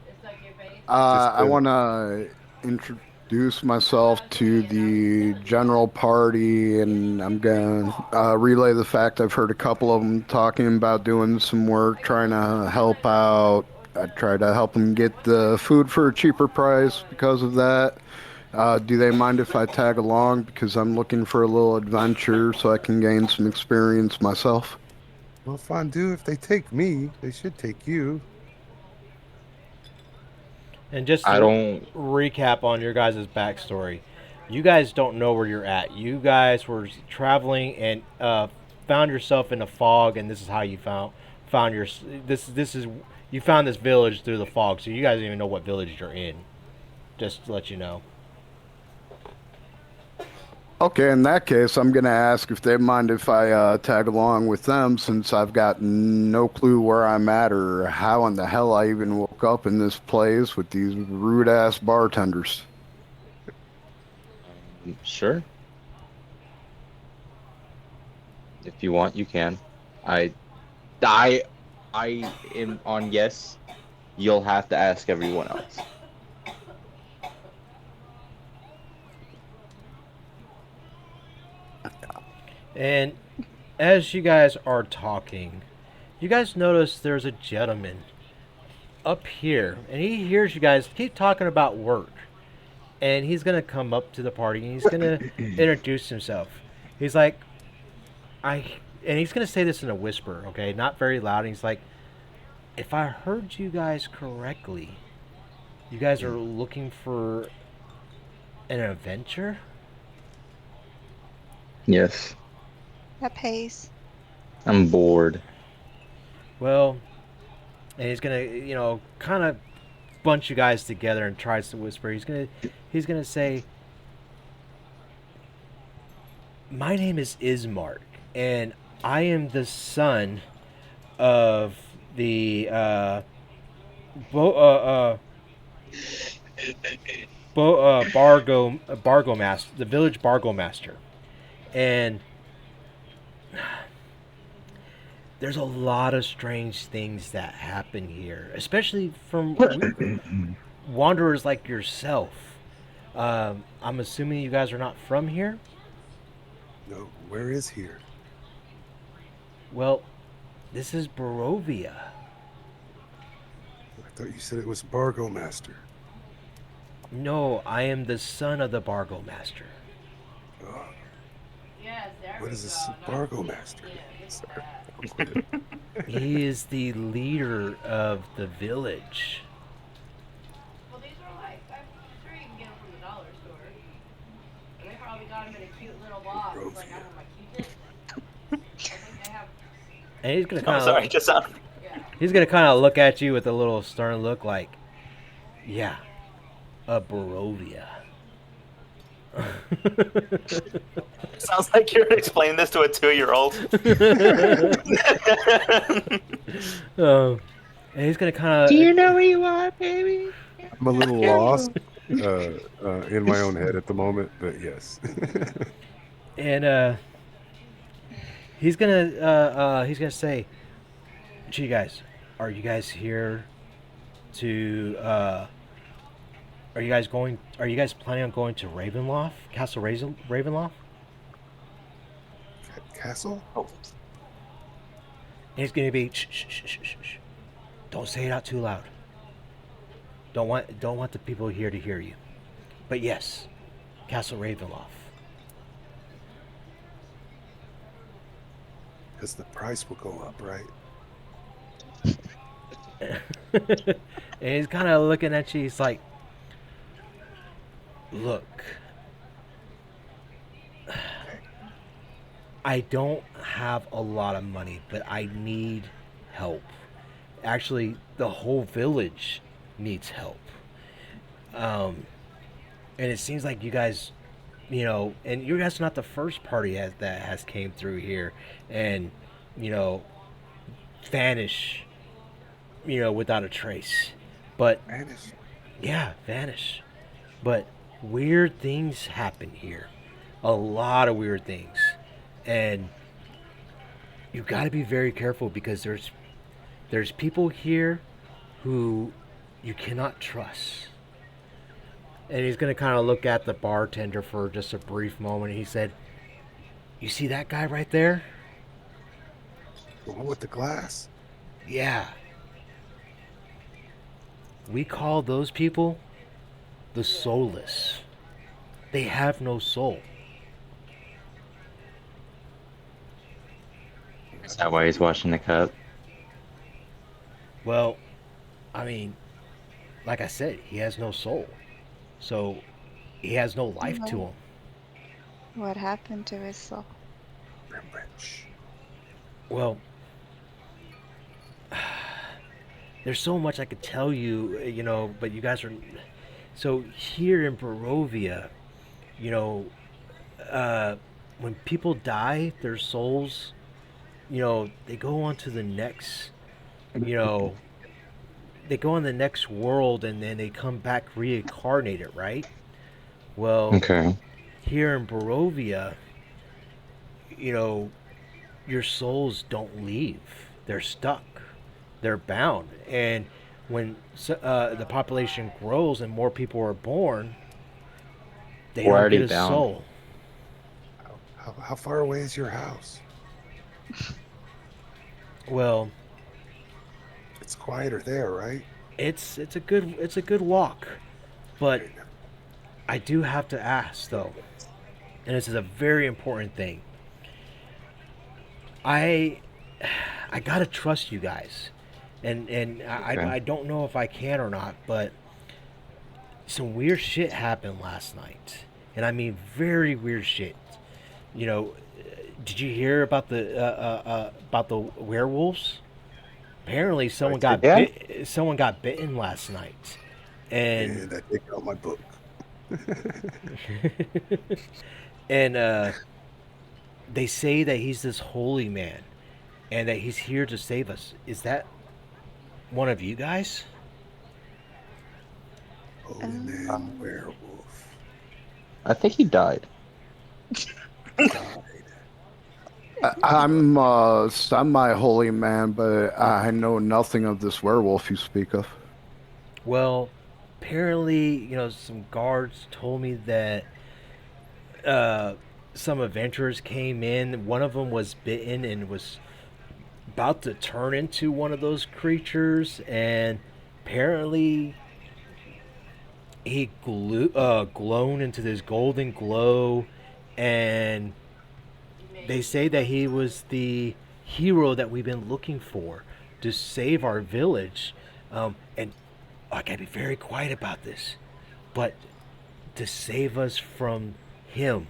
It's like your face. just I want to introduce myself to the general party, and I'm going to relay the fact I've heard a couple of them talking about doing some work, trying to help out. I try to help them get the food for a cheaper price because of that. Do they mind if I tag along? Because I'm looking for a little adventure so I can gain some experience myself. well, fondue. If they take me, they should take you. And just I to don't. recap on your guys' backstory, you guys don't know where you're at. You guys were traveling and found yourself in a fog, and this is how you found your this is you found this village through the fog. So you guys don't even know what village you're in. Just to let you know. Okay, in that case, I'm gonna ask if they mind if I tag along with them, since I've got no clue where I'm at or how in the hell I even woke up in this place with these rude ass bartenders. Sure. If you want, you can. I, I, I am on yes. You'll have to ask everyone else. And as you guys are talking, you guys notice there's a gentleman up here, and he hears you guys keep talking about work. And he's gonna come up to the party and he's gonna introduce himself. He's like, and he's gonna say this in a whisper, okay, not very loud. And he's like, if I heard you guys correctly, you guys are looking for an adventure. Yes. That pays. I'm bored. Well, and he's gonna, kind of bunch you guys together and tries to whisper. He's gonna say, my name is Ismark, and I am the son of the Bargo master, the village Bargo master, and there's a lot of strange things that happen here, especially from wanderers like yourself. I'm assuming you guys are not from here. No, where is here? Well, this is Bovia. I thought you said it was Bargo Master. No, I am the son of the Bargo master. Oh, Yes, there what we is this go. Bargo Nice. Master? Yeah, get Sorry. that. He is the leader of the village. Well, these are like, I'm sure you can get them from the dollar store. And they probably got them in a cute little box, like I have my Q-tips. I think they have, And he's gonna I'm kind sorry, of just sound. yeah. he's gonna kind of look at you with a little stern look, like, yeah, a Barovia. Sounds like you're explaining this to a 2-year-old. And he's gonna kind of. Do you know where you are, baby? I'm a little lost in my own head at the moment, but yes. And he's gonna say, "Gee, guys, are you guys here to? Are you guys going? Are you guys planning on going to Ravenloft, Castle Ravenloft?" Castle? Oh, And he's gonna be, shh, shh, shh, shh, shh, shh. Don't say it out too loud. Don't want the people here to hear you. But yes, Castle Ravenloft. Because the price will go up, right? And he's kind of looking at you. He's like, look, I don't have a lot of money, but I need help. Actually, the whole village needs help. And it seems like you guys, and you guys are not the first party that has came through here and, vanish, without a trace. But Spanish. Yeah, vanish. But weird things happen here. A lot of weird things. And you got to be very careful because there's people here who you cannot trust. And he's going to kind of look at the bartender for just a brief moment. He said, "You see that guy right there? The one with the glass? Yeah. We call those people the soulless. They have no soul." Is that why he's washing the cup? Well, I mean, like I said, he has no soul. So he has no life to him. What happened to his soul? Remembrance. Well, there's so much I could tell you, but you guys are. So here in Barovia, you know, when people die, their souls, they go on to the next, you know, they go on the next world and then they come back reincarnated, right? Well, Okay. here in Barovia, you know, your souls don't leave. They're stuck. They're bound. And when the population grows and more people are born, they We're don't already get a bound. soul. How far away is your house? Well, It's quieter there, right? it's a good walk, but I do have to ask though, and this is a very important thing. I I gotta trust you guys, and Okay. I don't know if I can or not, but some weird shit happened last night, and I mean very weird shit. You know, did you hear about the werewolves? Apparently, someone got Yeah. someone got bitten last night, and And I take out my book. and they say that he's this holy man, and that he's here to save us. Is that one of you guys? Holy man, werewolf. I think he died. Died. I'm semi-holy man, but I know nothing of this werewolf you speak of. Well, apparently, some guards told me that uh, some adventurers came in. One of them was bitten and was about to turn into one of those creatures, and apparently he glowed into this golden glow, and they say that he was the hero that we've been looking for to save our village. And I gotta be very quiet about this, but to save us from him.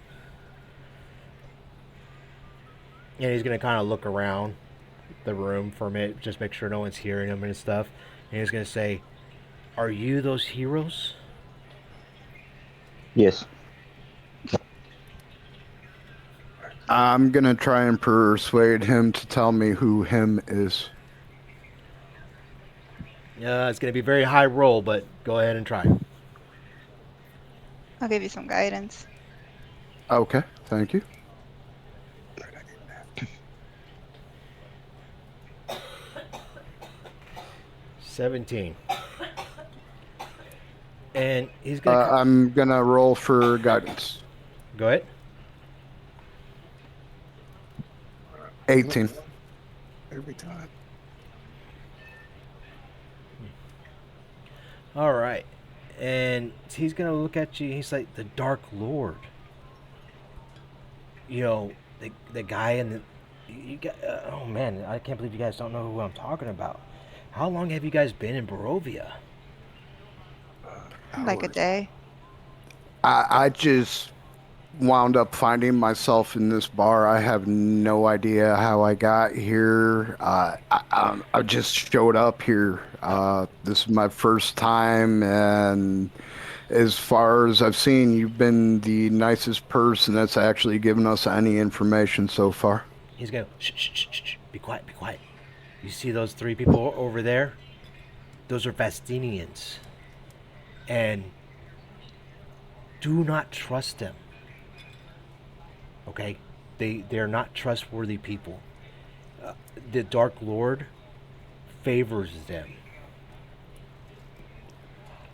And he's gonna kind of look around the room for a minute, just make sure no one's hearing him and stuff. And he's gonna say, "Are you those heroes?" Yes. I'm gonna try and persuade him to tell me who him is. It's gonna be a very high roll, but go ahead and try. I'll give you some guidance. Okay, thank you. 17. And he's gonna I'm gonna roll for guidance. go ahead. 18. Every time. All right, and he's gonna look at you. He's like, the Dark Lord. The guy in the. You got, oh man, I can't believe you guys don't know who I'm talking about. How long have you guys been in Barovia? Like a Hours. day. I just wound up finding myself in this bar. I have no idea how I got here. I just showed up here. This is my first time, and as far as I've seen, you've been the nicest person that's actually given us any information so far. He's gonna shh, shh, shh, shh, shh. Be quiet, be quiet. You see those three people over there? Those are Vastinians. And do not trust them. Okay? They're not trustworthy people. The Dark Lord favors them.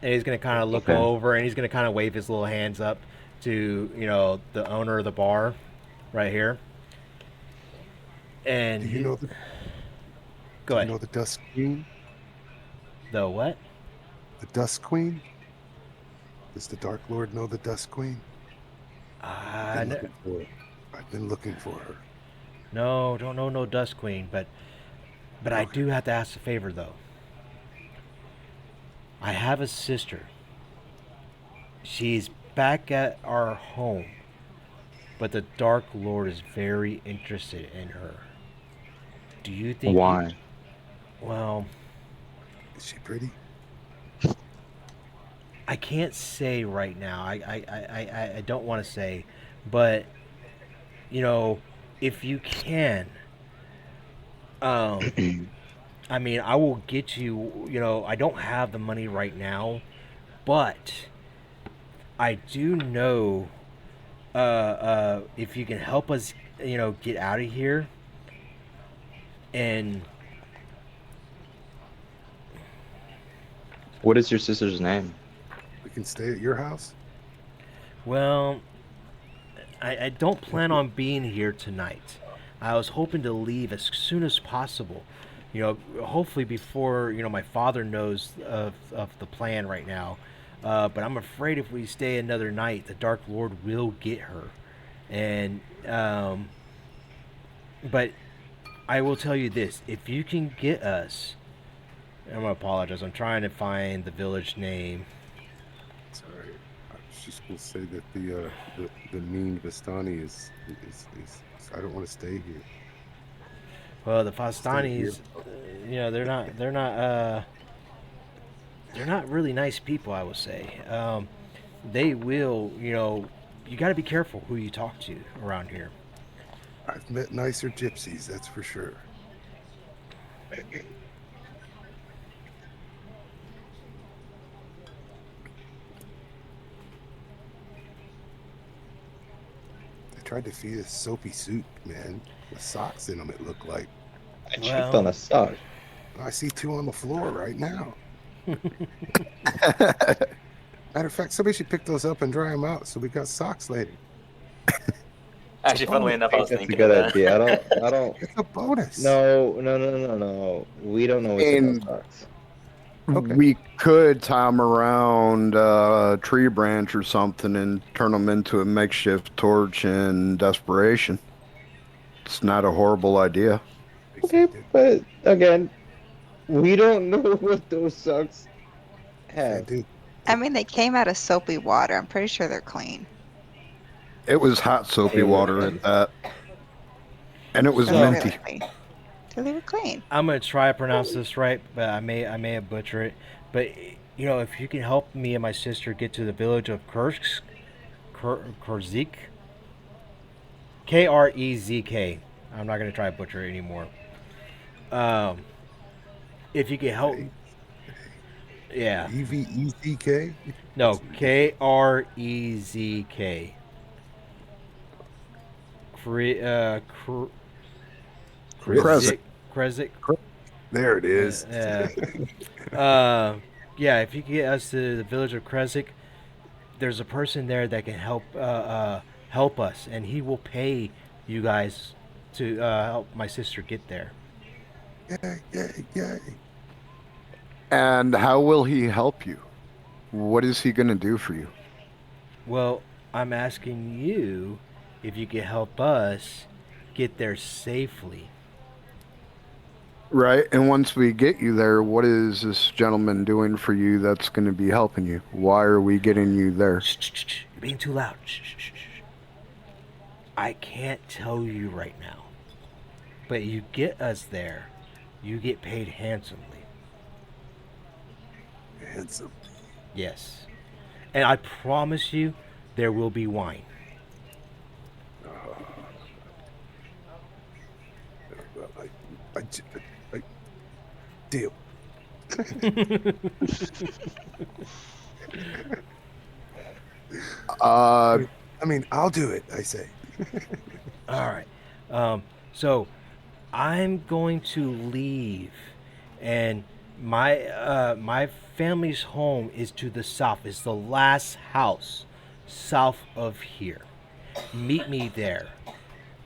And he's going to kind of look Okay. over and he's going to kind of wave his little hands up to, the owner of the bar right here. And Do you know the go do you ahead. know the Dusk Queen? The what? The Dusk Queen? Does the Dark Lord know the Dusk Queen? I've been looking for her. I've been looking for her. No, don't know no Dust Queen, but I do have to ask a favor though. I have a sister. She's back at our home, but the Dark Lord is very interested in her. Do you think? Why? Well, Is she pretty? I can't say right now. I don't want to say, but if you can, I mean, I will get you. I don't have the money right now, but I do know. If you can help us, get out of here, and What is your sister's name? We can stay at your house? well, I don't plan on being here tonight. I was hoping to leave as soon as possible. Hopefully before my father knows of the plan right now. But I'm afraid if we stay another night, the Dark Lord will get her. And but I will tell you this: if you can get us, I'm gonna apologize. I'm trying to find the village name. Sorry. I was just gonna say that the mean Vistani is I don't want to stay here. Well, the Stay Fastanis, they're not really nice people, I would say. They will, you got to be careful who you talk to around here. I've met nicer gypsies, that's for sure. They tried to feed us soapy soup, man, with socks in them, it looked like. I tripped on a sock. I see 2 on the floor right now. Matter of fact, somebody should pick those up and dry them out so we got socks later. Actually, funnily enough, I was That's a thinking good of that. idea. I don't. It's a bonus. No. We don't know what's in And- those socks. Okay. We could tie them around a tree branch or something and turn them into a makeshift torch in desperation. It's not a horrible idea. Okay, but again, we don't know what those socks have. Dude, I mean, they came out of soapy water. I'm pretty sure they're clean. It was hot soapy water at that. And it was So- They were minty. really clean. So they were clean. I'm gonna try to pronounce this right, but I may have butchered it. But if you can help me and my sister get to the village of Kursk, Kurzik, Krezk. I'm not gonna try to butcher it anymore. If you can help, yeah, EVEZK? no, Krezk. Krezk. Krezk. There it is. Yeah, if you can get us to the village of Krezk, there's a person there that can help us, and he will pay you guys to help my sister get there. Yay. And how will he help you? What is he going to do for you? Well, I'm asking you if you can help us get there safely. Right. And once we get you there, what is this gentleman doing for you that's going to be helping you? Why are we getting you there? Shh. You're being too loud. Shh. I can't tell you right now. But you get us there, you get paid handsomely. Handsome. Yes. And I promise you, there will be wine. Deal. Uh, I mean, I'll do it. I say. All right. So I'm going to leave, and my family's home is to the south. It's the last house south of here. Meet me there,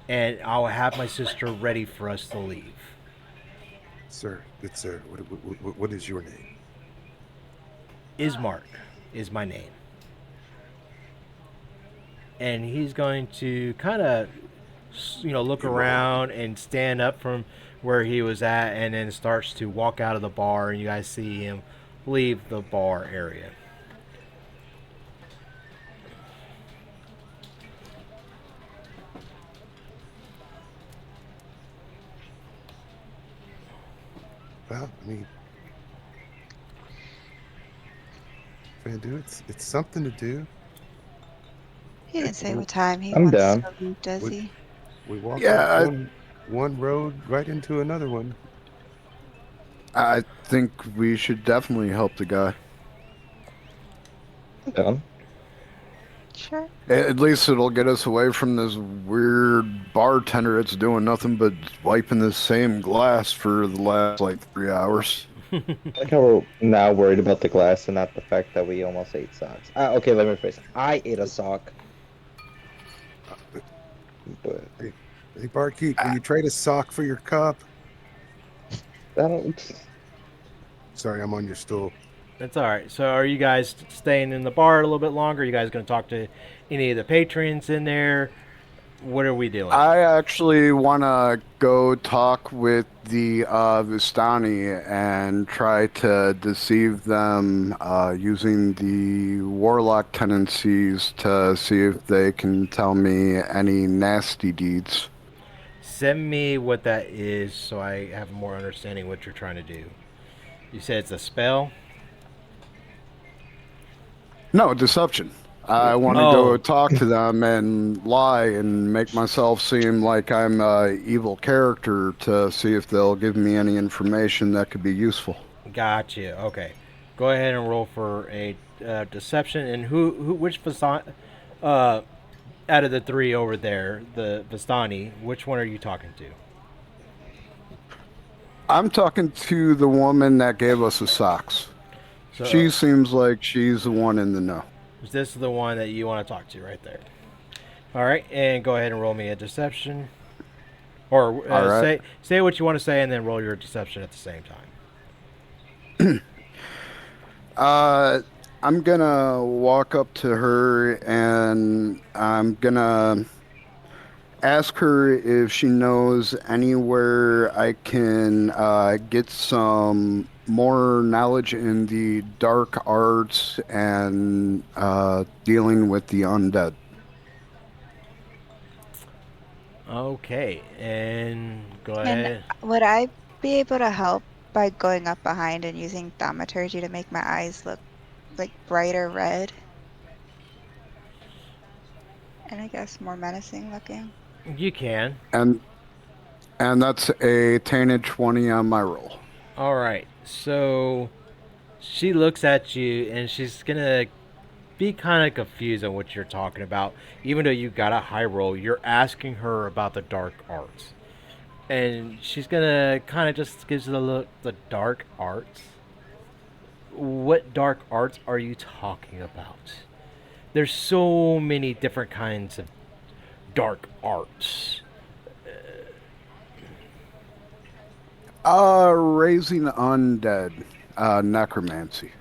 and I'll have my sister ready for us to leave. Sir, good sir. What is your name? Ismark is my name. And he's going to kind of, look around and stand up from where he was at, and then starts to walk out of the bar, and you guys see him leave the bar area. Well, I mean, Fandu, it's something to do. He didn't say what time he I'm wants down. to leave, does What- he? We walk Yeah, up one road right into another one. I think we should definitely help the guy. I'm down. Sure. At least it'll get us away from this weird bartender that's doing nothing but wiping the same glass for the last like 3 hours. I like how we're now worried about the glass and not the fact that we almost ate socks. Okay, let me rephrase. I ate a sock. But Hey, barkeep, will you trade a sock for your cup? I don't. Sorry, I'm on your stool. That's all right. So, are you guys staying in the bar a little bit longer? Are you guys going to talk to any of the patrons in there? What are we doing? I actually want to go talk with the Vistani and try to deceive them using the warlock tendencies to see if they can tell me any nasty deeds. Send me what that is so I have more understanding what you're trying to do. You said it's a spell? No, deception. I want to go Oh. talk to them and lie and make myself seem like I'm an evil character to see if they'll give me any information that could be useful. Gotcha. Okay. Go ahead and roll for a deception. And which Vistani, out of the three over there, the Vistani, which one are you talking to? I'm talking to the woman that gave us the socks. So, She seems like she's the one in the know. this is the one that you want to talk to right there. All right, and go ahead and roll me a deception, or All right. say what you want to say, and then roll your deception at the same time. I'm gonna walk up to her and I'm gonna ask her if she knows anywhere I can get some more knowledge in the dark arts and dealing with the undead. Okay, and go And ahead. would I be able to help by going up behind and using thaumaturgy to make my eyes look like brighter red? And I guess more menacing looking. You can. And that's a tainted 20 on my roll. All right, so she looks at you, and she's gonna be kind of confused on what you're talking about. Even though you got a high roll, you're asking her about the dark arts. And she's gonna kind of just gives it a look. The dark arts? What dark arts are you talking about? There's so many different kinds of dark arts. Raising undead, necromancy.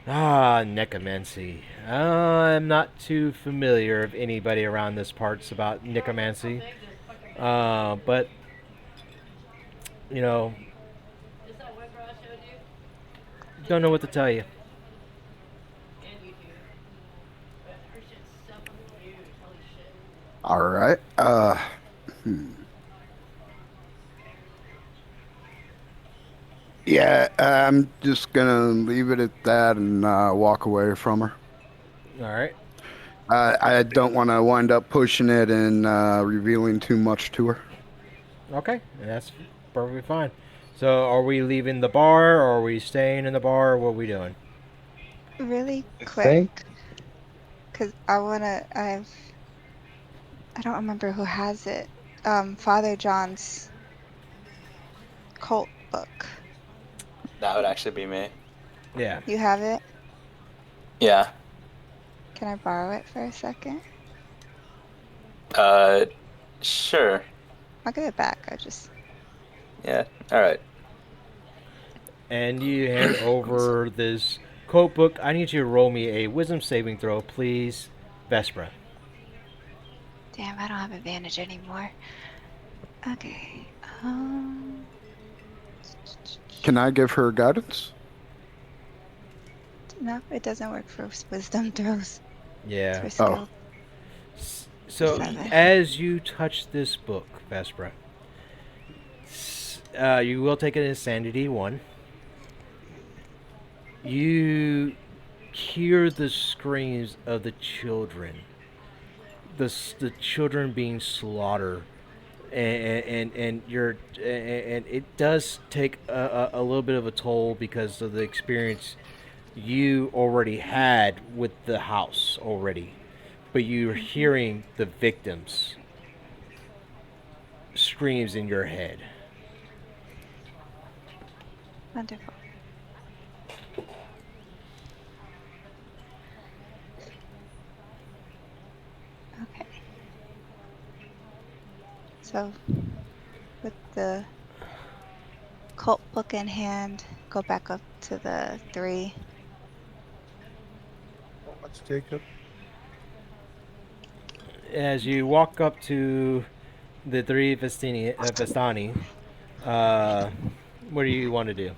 Necromancy. I'm not too familiar of anybody around this parts about necromancy. But you know, Is that what bro showed you? don't know what to tell you. And YouTube. But her shit's so fucking huge. Holy shit. All right. Yeah, I'm just gonna leave it at that and walk away from her. All right. I don't want to wind up pushing it and revealing too much to her. Okay, that's perfectly fine. So, are we leaving the bar, or are we staying in the bar, or what are we doing? Really I quick, think. because I don't remember who has it. Father John's cult book. That would actually be me. Yeah. You have it? Yeah. Can I borrow it for a second? Uh, sure. I'll give it back. I just. Yeah. All right. And you hand over this quote book. I need you to roll me a wisdom saving throw, please, Vespra. Damn, I don't have advantage anymore. Okay. Can I give her guidance? No, it doesn't work for wisdom throws. It's Yeah. for Oh. skill. So 7. as you touch this book, Vespra, you will take an insanity 1. You hear the screams of the children, the children being slaughtered, and you're and it does take a little bit of a toll because of the experience you already had with the house already, but you're hearing the victims screams in your head. Wonderful. Okay. So, with the cult book in hand, go back up to the 3. How much, Jacob? As you walk up to the 3 Vestani, what do you want to do?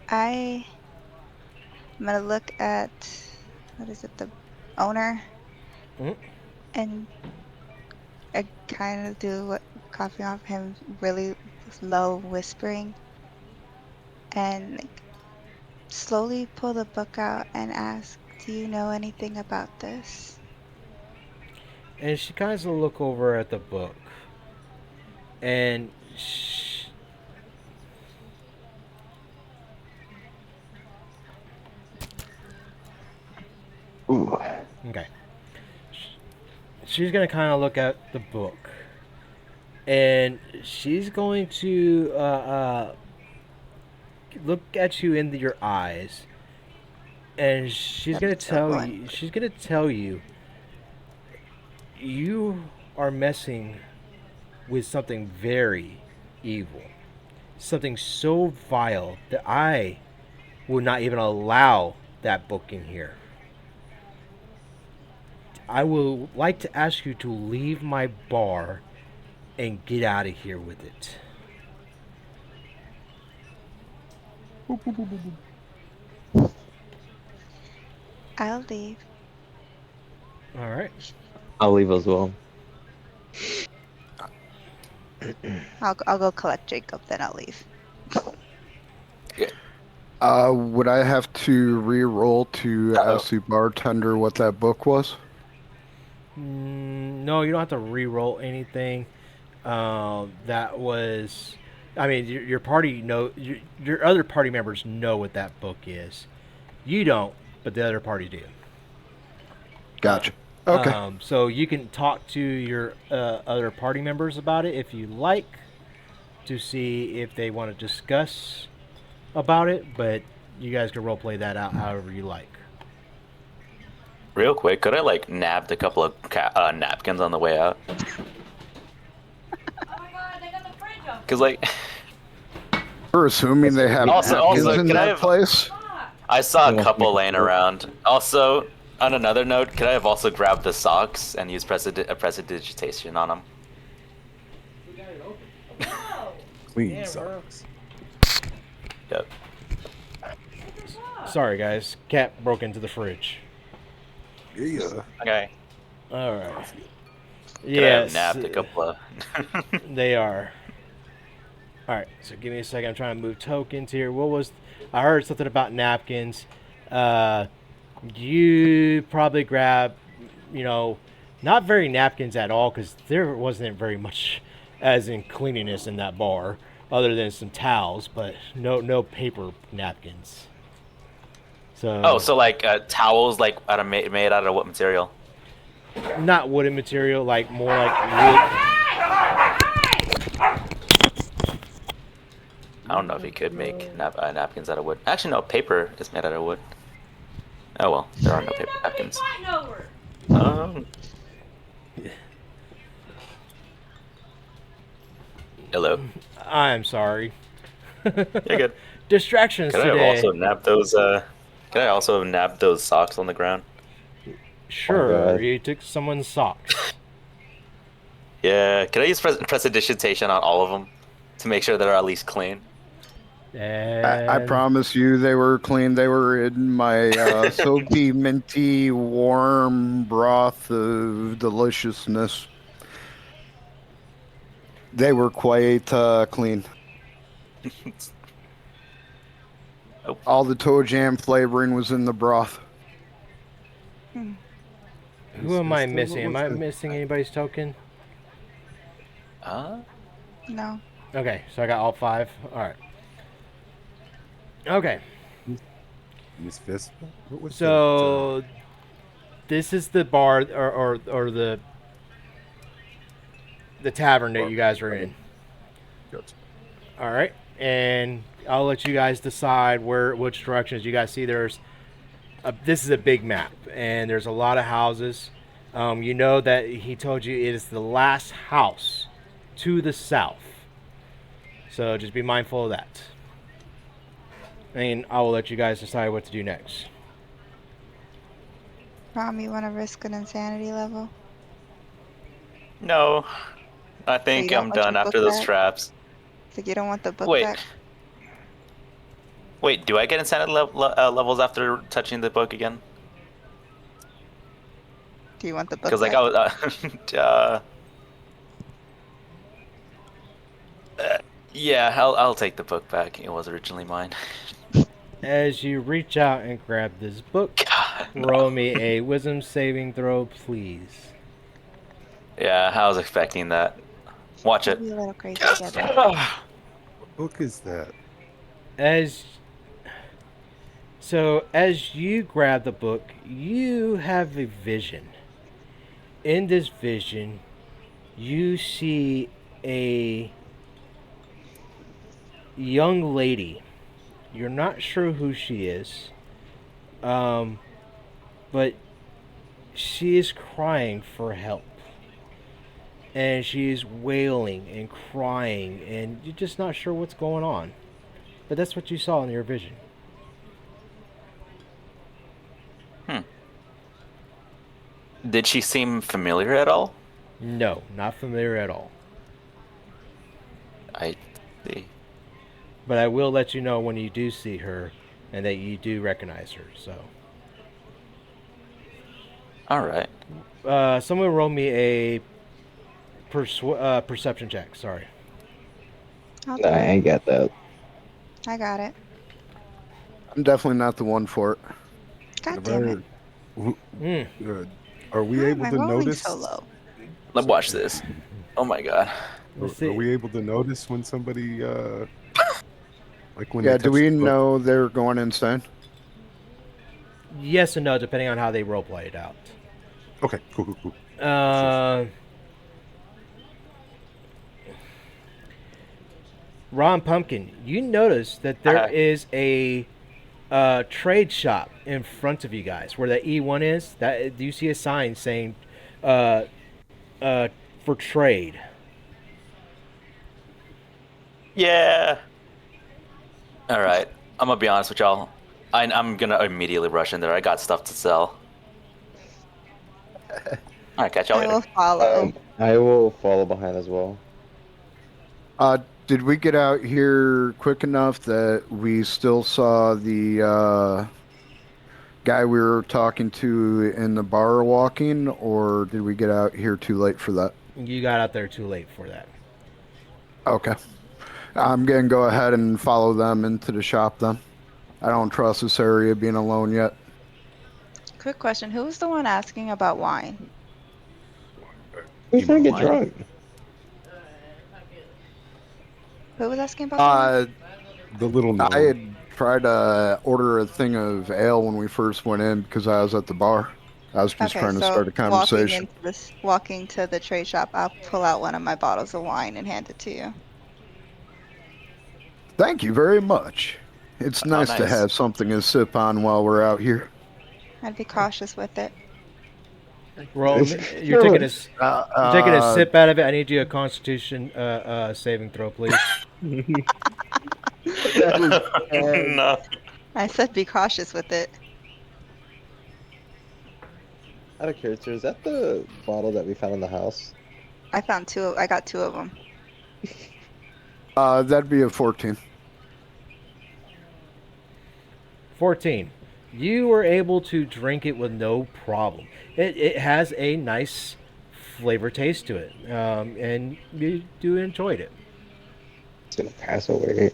I'm gonna look at, what is it, the owner, Mhm. and I kind of do what copy off him, really low whispering, and like, slowly pull the book out and ask, "Do you know anything about this?" And she kind of look over at the book, and Ooh. okay, she's gonna kind of look at the book, and she's going to look at you into your eyes, and she's That gonna is so tell blunt. you. She's gonna tell you. You are messing with something very evil, something so vile that I would not even allow that book in here. I will like to ask you to leave my bar and get out of here with it. I'll leave. All right. I'll leave as well. I'll go collect Jacob, then I'll leave. Would I have to re-roll to Uh-oh. ask the bartender what that book was? No, you don't have to re-roll anything. That was, I mean, your party your other party members know what that book is. You don't, but the other party do. Gotcha. Okay. So you can talk to your other party members about it if you like, to see if they want to discuss about it. But you guys can role play that out however you like. Real quick, could I like nabbed a couple of napkins on the way out? Oh my god, they got the fridge open. Cause like We're assuming they have Also- napkins also, in can I that have- place. Fuck. I saw You a want couple me to laying do it? around. Also, on another note, could I have also grabbed the socks and used prestidigitation on them? No. Clean Yeah, bro. socks. Yep. Sorry, guys. Cat broke into the fridge. Yeah. Okay. All right. Could I Yes, have nabbed a couple of? they are. All right. So give me a second. I'm trying to move tokens here. What was? I heard something about napkins. You probably grab, not very napkins at all, because there wasn't very much as in cleanliness in that bar, other than some towels, but no paper napkins. So Oh, so like towels, like made out of what material? not wooden material, like more like wood. I don't know if he could make napkins out of wood. Actually, no, paper is made out of wood. Oh well, there are no paper napkins. Um, hello. I'm sorry. You're good. Distractions Could I have today. also nabbed those? Could I also have nabbed those socks on the ground? Sure, God. you took someone's socks. Yeah. Can I use prestidigitation on all of them to make sure they're at least clean? I And promise you, they were clean. They were in my soapy, minty, warm broth of deliciousness. They were quite clean. Oh. All the toe jam flavoring was in the broth. who am I missing? Am I missing anybody's token? No. Okay, so I got all 5. All right. Okay, Miss Vespa? What was so this is the bar or the tavern that you guys are in. Gotcha. All right, and I'll let you guys decide which directions. You guys see this is a big map, and there's a lot of houses. You know that he told you it is the last house to the south, so just be mindful of that. And I will let you guys decide what to do next. Rom, you want to risk an insanity level? No. I So think you don't I'm want your done after book those back? traps. So you don't want the book Wait. back? Wait, do I get insanity levels after touching the book again? Do you want the book Because like back? I was, yeah, I'll take the book back. It was originally mine. As you reach out and grab this book, God, no. roll me a wisdom saving throw, please. Yeah, I was expecting that. Watch We'll it. be a little crazy Yes. together. What book is that? As you grab the book, you have a vision. In this vision, you see a young lady. You're not sure who she is, but she is crying for help. And she is wailing and crying, and you're just not sure what's going on. But that's what you saw in your vision. Did she seem familiar at all? No, not familiar at all. I see. But I will let you know when you do see her and that you do recognize her. So, All right. someone roll me a perception check. Sorry. I'll do Nah, I it. ain't got that. I got it. I'm definitely not the one for it. God damn it. Are we Why am able I to rolling notice? so low? Let's watch this. Oh my god. Let's Are see. we able to notice when somebody like when Yeah, they do touch we the book? know they're going insane? Yes and no, depending on how they roleplay it out. Okay, cool. Ron Pumpkin, you notice that there is a trade shop in front of you guys where the E1 is. Do you see a sign saying for trade? Yeah. All right. I'm gonna be honest with y'all. I'm gonna immediately rush in there. I got stuff to sell. All right, catch y'all I later. will follow. I will follow behind as well. Did we get out here quick enough that we still saw the guy we were talking to in the bar walking, or did we get out here too late for that? You got out there too late for that. Okay. I'm going to go ahead and follow them into the shop then. I don't trust this area being alone yet. Quick question. Who was the one asking about wine? Who's trying to get Wine? drunk? Who was asking about the wine? The little I gnome. try to order a thing of ale when we first went in because I was at the bar. I was just Okay, trying to so start a conversation. walking to the trade shop, I'll pull out one of my bottles of wine and hand it to you. Thank you very much. It's Oh, nice to nice. have something to sip on while we're out here. I'd be cautious with it. Roll. You're taking a you're taking a Uh, sip out of it. I need you a Constitution saving throw, please. No. I said be cautious with it. Out of character, is that the bottle that we found in the house? I found two. I got two of them. that'd be a 14. 14. You were able to drink it with no problem. It has a nice flavor taste to it, and you do enjoyed it. It's gonna pass away.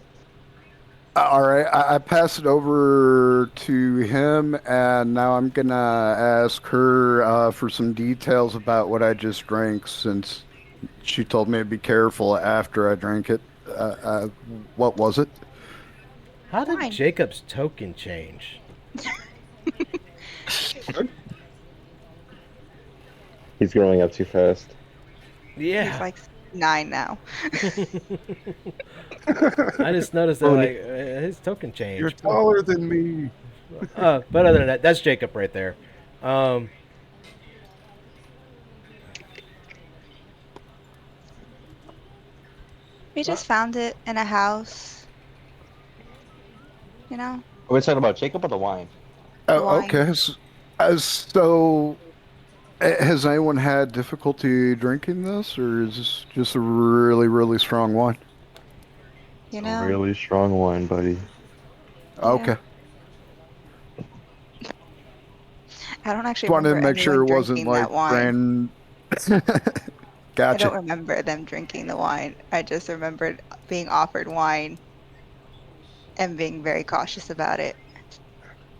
All right, I pass it over to him, and now I'm gonna ask her for some details about what I just drank, since she told me to be careful after I drank it. What was it? How did Wine. Jacob's token change? He's growing up too fast. Yeah. He's like 9 now. I just noticed that like his token changed. You're taller than me. But other than that, that's Jacob right there. We just found it in a house. You know? We're talking about Jacob or the wine? Oh, Wine. okay. So, has anyone had difficulty drinking this, or is this just a really, really strong wine? You know? Really strong wine, buddy. Okay. I don't actually Just wanted to remember make sure it anyone wasn't drinking like that wine. brand. I Gotcha. don't remember them drinking the wine. I just remembered being offered wine and being very cautious about it,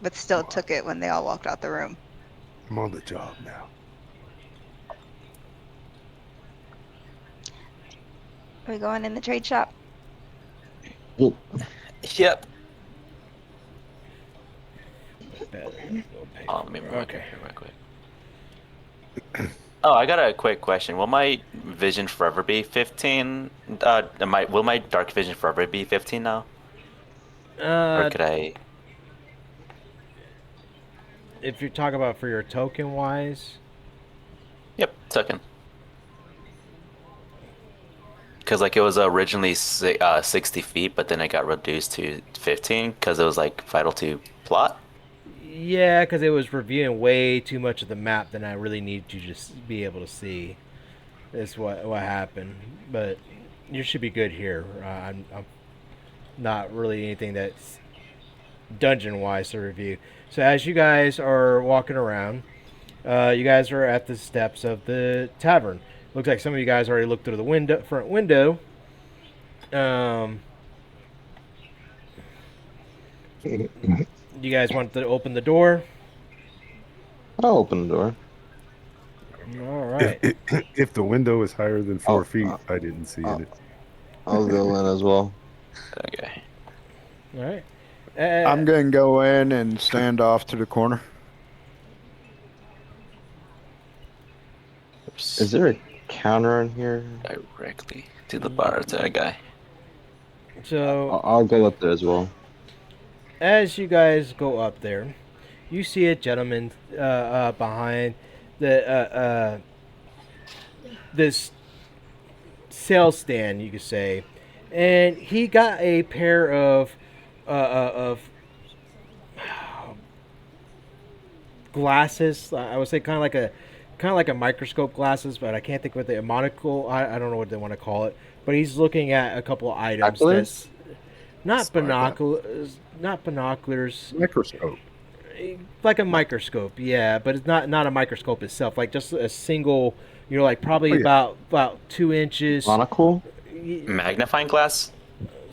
but still took it when they all walked out the room. I'm on the job now. Are we going in the trade shop? Yep. Let me move Okay. here real quick. Oh, I got a quick question. Will my vision forever be 15? Will my dark vision forever be 15 now? Or could I? If you're talking about for your token wise, Yep, token. Because like it was originally 60 feet, but then it got reduced to 15 because it was like vital to plot. yeah, because it was reviewing way too much of the map than I really need to just be able to see. Is what happened, but you should be good here. I'm not really anything that's dungeon wise to review. So as you guys are walking around, you guys are at the steps of the tavern. Looks like some of you guys already looked through the front window. You guys want to open the door? I'll open the door. All right. If the window is higher than 4 Oh, feet, I didn't see it. I'll go in as well. Okay. All right. I'm going to go in and stand off to the corner. Is there a counter in here? Directly to the bar to that guy. So I'll go up there as well. as you guys go up there, you see a gentleman behind the this sales stand, you could say, and he got a pair of glasses. I would say kind of like a microscope glasses, but I can't think what a monocle. I don't know what they want to call it. But he's looking at a couple of items. Binoculars? That's not binoculars. Not binoculars. Microscope. Like a microscope, yeah, but it's not a microscope itself. Like just a single. You're like probably about 2 inches. Monocle? Magnifying glass?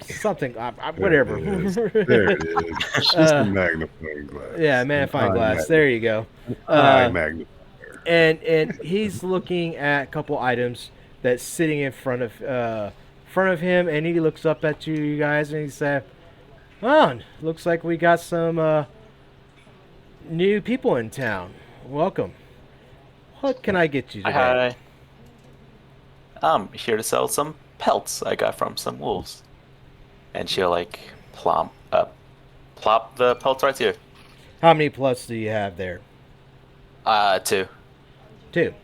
Something. Whatever. There it is. There it is. It's just a magnifying glass. Yeah, magnifying glass. There you go. High magnifier. And he's looking at a couple items that's sitting in front of him, and he looks up at you guys, and he said, Oh, looks like we got some new people in town. Welcome. What can I get you Hi, today? hi. I'm here to sell some pelts I got from some wolves. And she'll like plop the pelts right here. How many plus do you have there? 2. Two.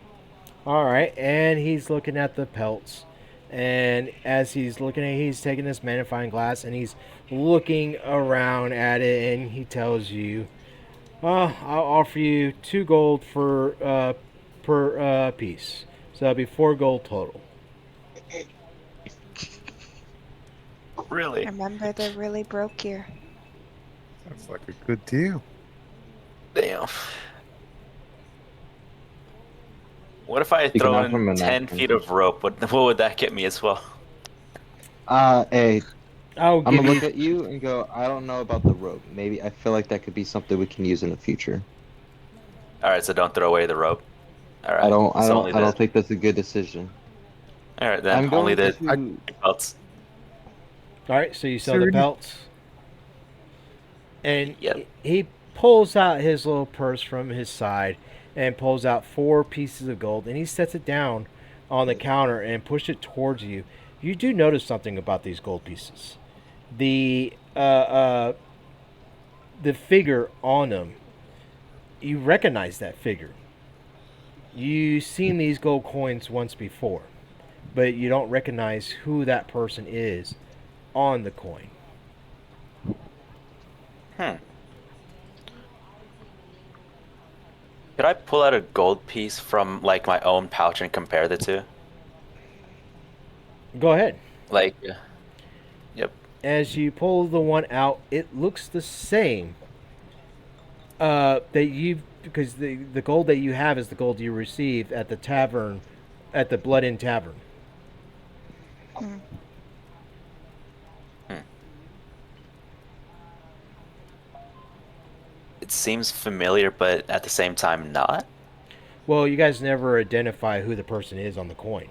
All right, and he's looking at the pelts. And as he's looking at it, he's taking this magnifying glass and he's looking around at it, and he tells you, I'll offer you 2 gold per piece. So that'll be 4 gold total. Really? Remember, they're really broke here. Sounds like a good deal. Damn. What if I You can throw offer him in a 10 napkin. feet of rope? What would that get me as well? Hey, I'll I'm give gonna look you. at you and go, I don't know about the rope. Maybe I feel like that could be something we can use in the future. Alright, so don't throw away the rope. Alright. I don't, I So don't, only I don't the. think that's a good decision. Alright, then I'm only going the to. pelts. All right, so you sell the Sir, pelts, and Yep. he pulls out his little purse from his side and pulls out 4 pieces of gold, and he sets it down on the counter and pushes it towards you. You do notice something about these gold pieces. The the figure on them. You recognize that figure. You've seen these gold coins once before, but you don't recognize who that person is on the coin. Could I pull out a gold piece from like my own pouch and compare the two? Go ahead. Like, yep. As you pull the one out, it looks the same. That you because the gold that you have is the gold you received at the tavern, at the Blood Inn Tavern. Hmm. It seems familiar, but at the same time not. Well, you guys never identify who the person is on the coin.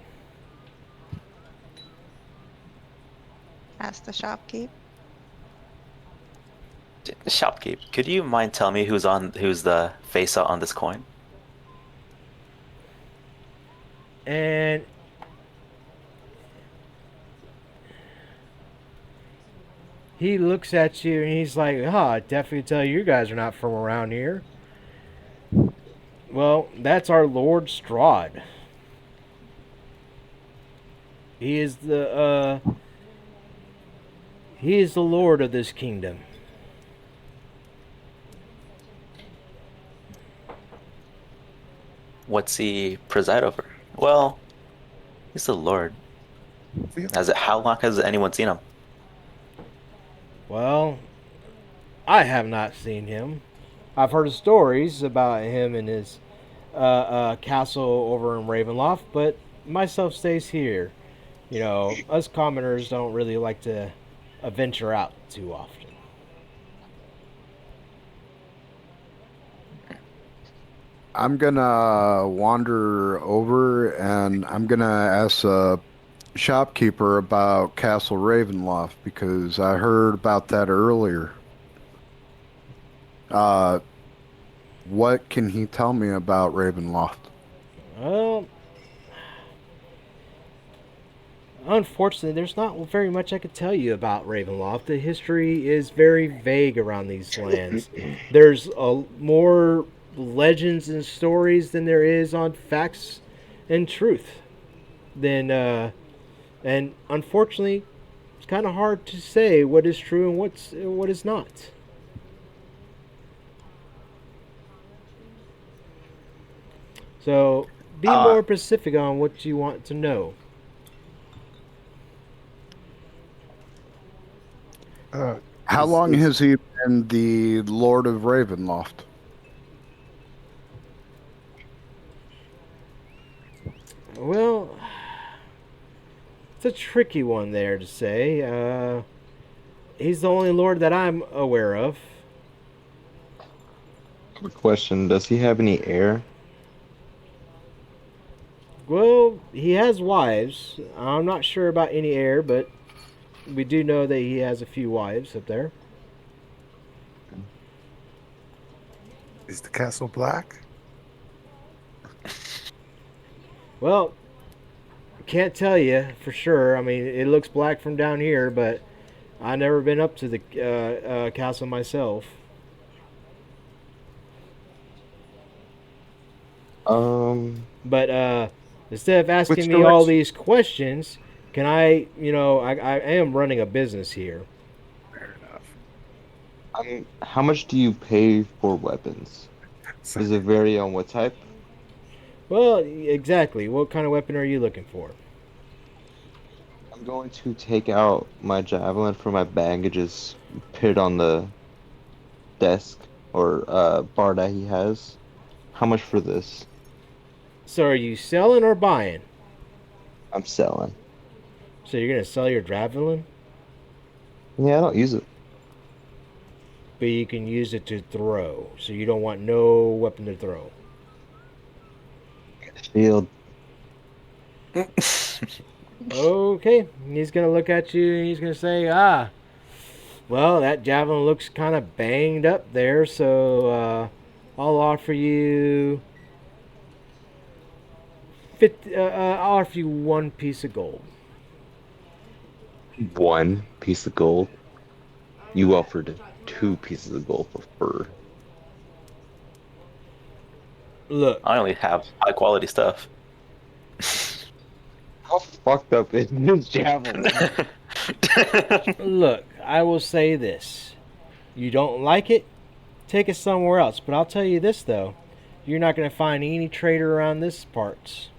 Ask the shopkeep. Shopkeep, could you mind telling me who's the face on this coin? And he looks at you and he's like, I definitely tell you guys are not from around here. Well, that's our Lord Strahd. He is the Lord of this kingdom. What's he preside over? Well, he's the Lord. How long has anyone seen him? Well, I have not seen him. I've heard stories about him and his castle over in Ravenloft, but myself stays here. You know, us commoners don't really like to venture out too often. I'm gonna wander over and I'm gonna ask a shopkeeper about Castle Ravenloft because I heard about that earlier. Uh, what can he tell me about Ravenloft? Well, unfortunately, there's not very much I could tell you about Ravenloft. The history is very vague around these lands. There's more legends and stories than there is on facts and truth. And unfortunately, it's kind of hard to say what is true and what is not. So, be more specific on what you want to know. How long has he been the Lord of Ravenloft? Well, it's a tricky one there to say. He's the only lord that I'm aware of. Quick question: does he have any heir? Well, he has wives. I'm not sure about any heir, but we do know that he has a few wives up there. Is the castle black? Well, can't tell you for sure. I mean, it looks black from down here, but I've never been up to the castle myself. But instead of asking Which me all direction? these questions, can I, I am running a business here. Fair enough. How much do you pay for weapons? So, Does it vary on what type? Well, exactly. What kind of weapon are you looking for? I'm going to take out my javelin from my bag and just put it on the desk or bar that he has. How much for this? So are you selling or buying? I'm selling. So you're gonna sell your javelin, Yeah, I don't use it. but you can use it to throw. So you don't want no weapon to throw. Shield. Okay. He's gonna look at you and he's gonna say, well, that javelin looks kind of banged up there, so I'll offer you 50, I'll offer you 1 piece of gold. One piece of gold. You offered 2 pieces of gold for fur. Look, I only have high quality stuff. How fucked up is this javelin? look, I will say this. You don't like it? Take it somewhere else. But I'll tell you this, though. You're not going to find any trader around this parts.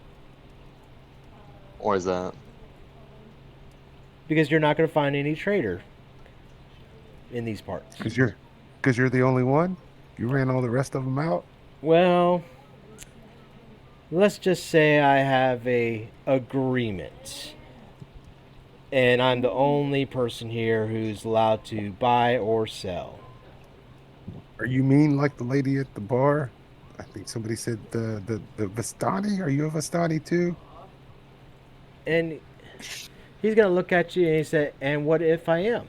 Or is that? Because you're not going to find any trader in these parts. because you're the only one. You ran all the rest of them out. Well, let's just say I have a agreement. And I'm the only person here who's allowed to buy or sell. Are you mean like the lady at the bar? I think somebody said the Vistani. Are you a Vistani too? And he's going to look at you and he said, and what if I am?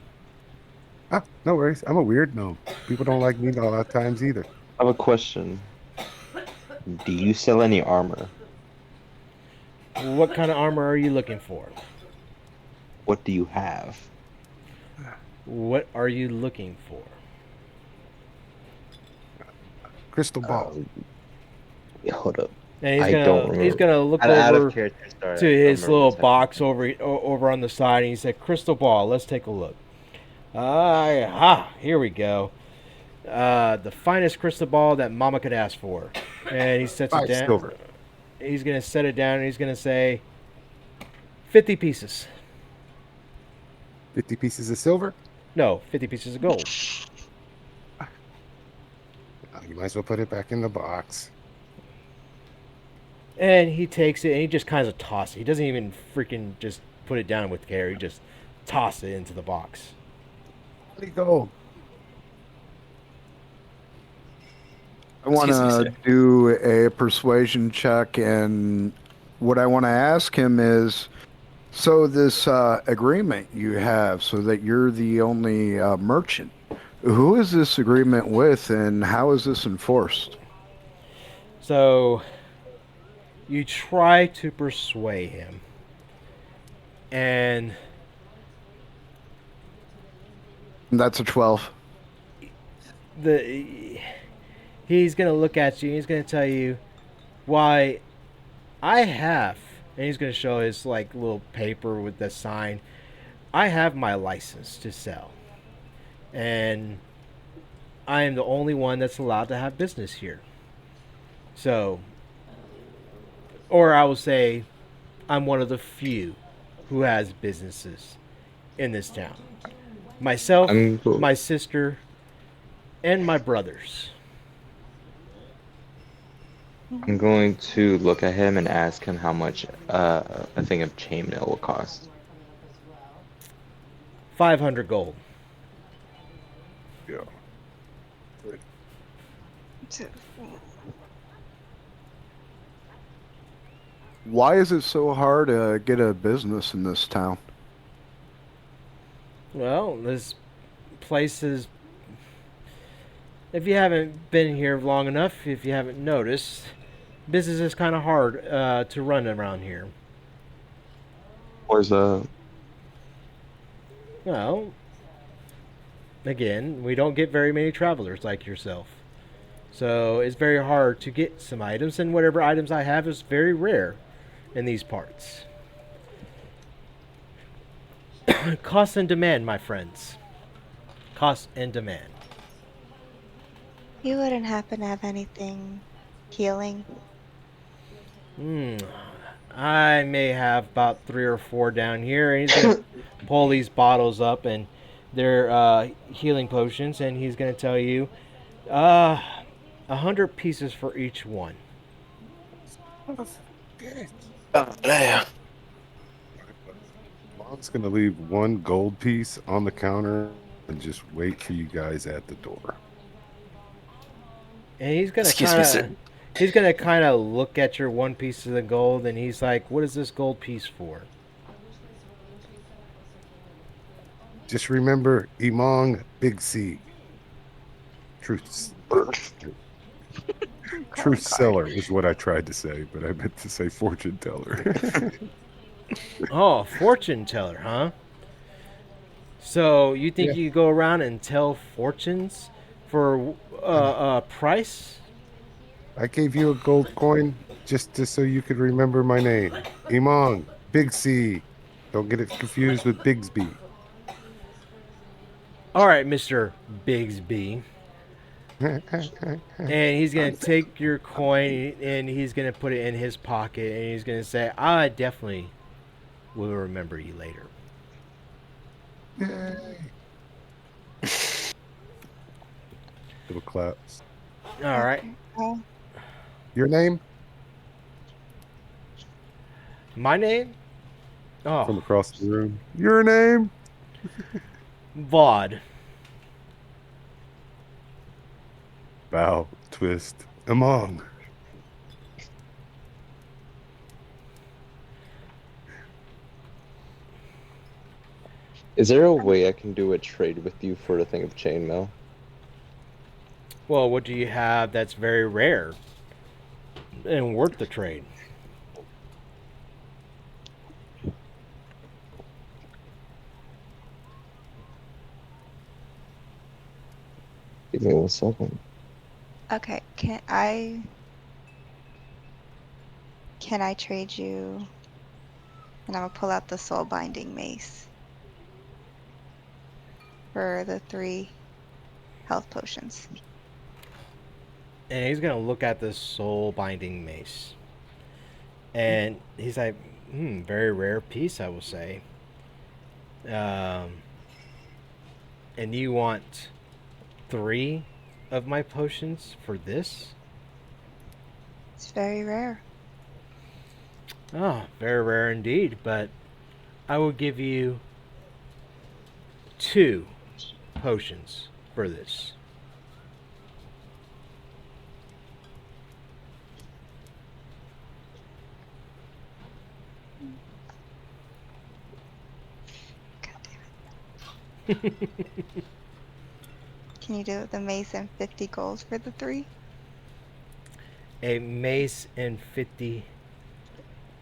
Ah, no worries. I'm a weird gnome. People don't like me a lot of times either. I have a question. Do you sell any armor? What kind of armor are you looking for? What do you have? What are you looking for? Crystal ball. Yeah, hold up. And he's I gonna don't remember. he's gonna look Out over of character, sorry. to I don't his remember little what's happening. box over on the side, and he said, "Crystal ball. Let's take a look." Here we go. The finest crystal ball that Mama could ask for, and he sets it 5 down. silver. He's gonna set it down, and he's gonna say, 50 pieces. 50 pieces of silver. No, 50 pieces of gold. You might as well put it back in the box. And he takes it and he just kind of tosses it. He doesn't even freaking just put it down with care. He just tosses it into the box. Let it go. I want Excuse me, to sir. do a persuasion check, and what I want to ask him is, so this agreement you have, so that you're the only merchant, who is this agreement with, and how is this enforced? So you try to persuade him. And That's a 12. he's going to look at you and he's going to tell you, why, I have, and he's going to show his like little paper with the sign, I have my license to sell. And I am the only one that's allowed to have business here. So, or I will say, I'm one of the few who has businesses in this town. Myself, I'm cool. my sister, and my brothers. I'm going to look at him and ask him how much a thing of chainmail will cost. 500 gold. Yeah. Why is it so hard to get a business in this town? Well, this place is If you haven't been here long enough, if you haven't noticed, business is kind of hard to run around here. Where's Well, again, we don't get very many travelers like yourself. So it's very hard to get some items, and whatever items I have is very rare in these parts. Cost and demand, my friends. Cost and demand. You wouldn't happen to have anything healing? Hmm. I may have about 3 or 4 down here, and he's gonna pull these bottles up, and they're healing potions, and he's gonna tell you, 100 pieces for each one. Oh, damn. Mom's gonna leave one gold piece on the counter and just wait for you guys at the door. And he's gonna Excuse me, kind sir. of, he's gonna kind of look at your one piece of the gold, and he's like, "What is this gold piece for?" Just remember, Imong, Big C. Truth, truth seller is what I tried to say, but I meant to say fortune teller. Oh, fortune teller, huh? So you think Yeah. you go around and tell fortunes for price? I gave you a gold coin so you could remember my name. Imong, Big C. Don't get it confused with Bigsby. All right, Mister Bigsby. And he's gonna take your coin and he's gonna put it in his pocket and he's gonna say, "I definitely will remember you later." Yay. Little claps. All right. Okay. Your name? My name? From Oh, across the room. Your name? Vaude. Bow, twist, Imong. Is there a way I can do a trade with you for a thing of chainmail? Well, what do you have that's very rare and worth the trade? Give me 1 second. Okay. Can I trade you? And I'm gonna pull out the soul binding mace for the 3 health potions. And he's gonna look at this soul binding mace. And he's like, very rare piece, I will say. And you want 3 of my potions for this? It's very rare. Oh, very rare indeed, but I will give you 2 potions for this. God damn it. Can you do the mace and 50 gold for the 3? A mace and 50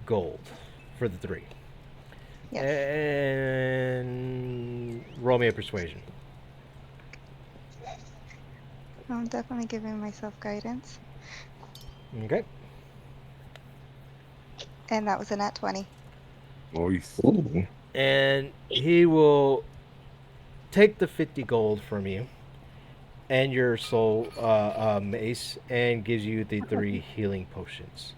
gold for the 3. Yes. And roll me a persuasion. I'm definitely giving myself guidance. Okay. And that was a nat 20. Nice. Ooh. And he will take the 50 gold from you and your soul mace and gives you the 3 healing potions.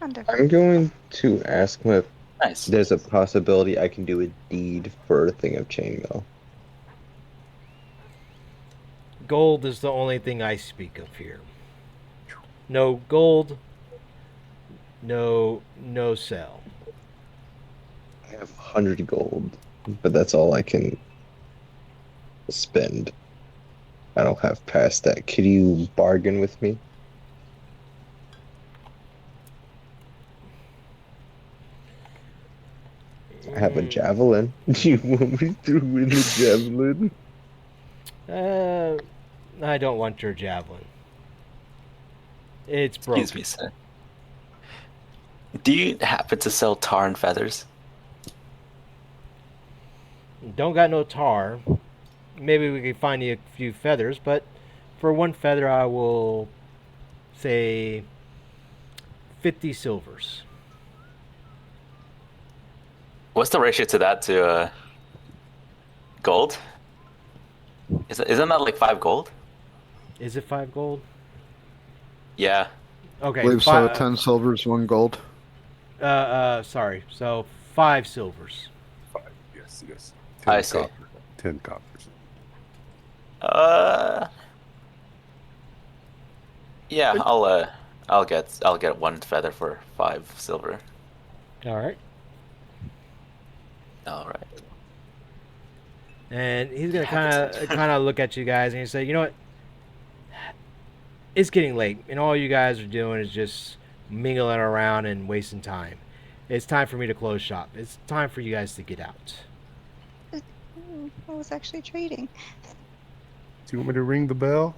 Wonderful. I'm going to ask him if Nice. there's a possibility I can do a deed for a thing of chainmail. Gold is the only thing I speak of here. No gold, no sell. I have 100 gold, but that's all I can spend. I don't have past that. Could you bargain with me? I have a javelin. Do you want me to win a javelin? I don't want your javelin. It's broken. Excuse me, sir. Do you happen to sell tar and feathers? Don't got no tar. Maybe we could find you a few feathers, but for one feather, I will say 50 silvers. What's the ratio to that to gold? Isn't that like 5 gold? Is it 5 gold? Yeah. Okay. I believe so. 10 silvers, 1 gold. Sorry. So 5 silvers. 5. Yes. 10 I see. copper. 10 coppers. Yeah, I'll get 1 feather for 5 silver. All right. All right. And he's gonna kind of look at you guys and he say, you know what? It's getting late, and all you guys are doing is just mingling around and wasting time. It's time for me to close shop. It's time for you guys to get out. I was actually trading. Do you want me to ring the bell?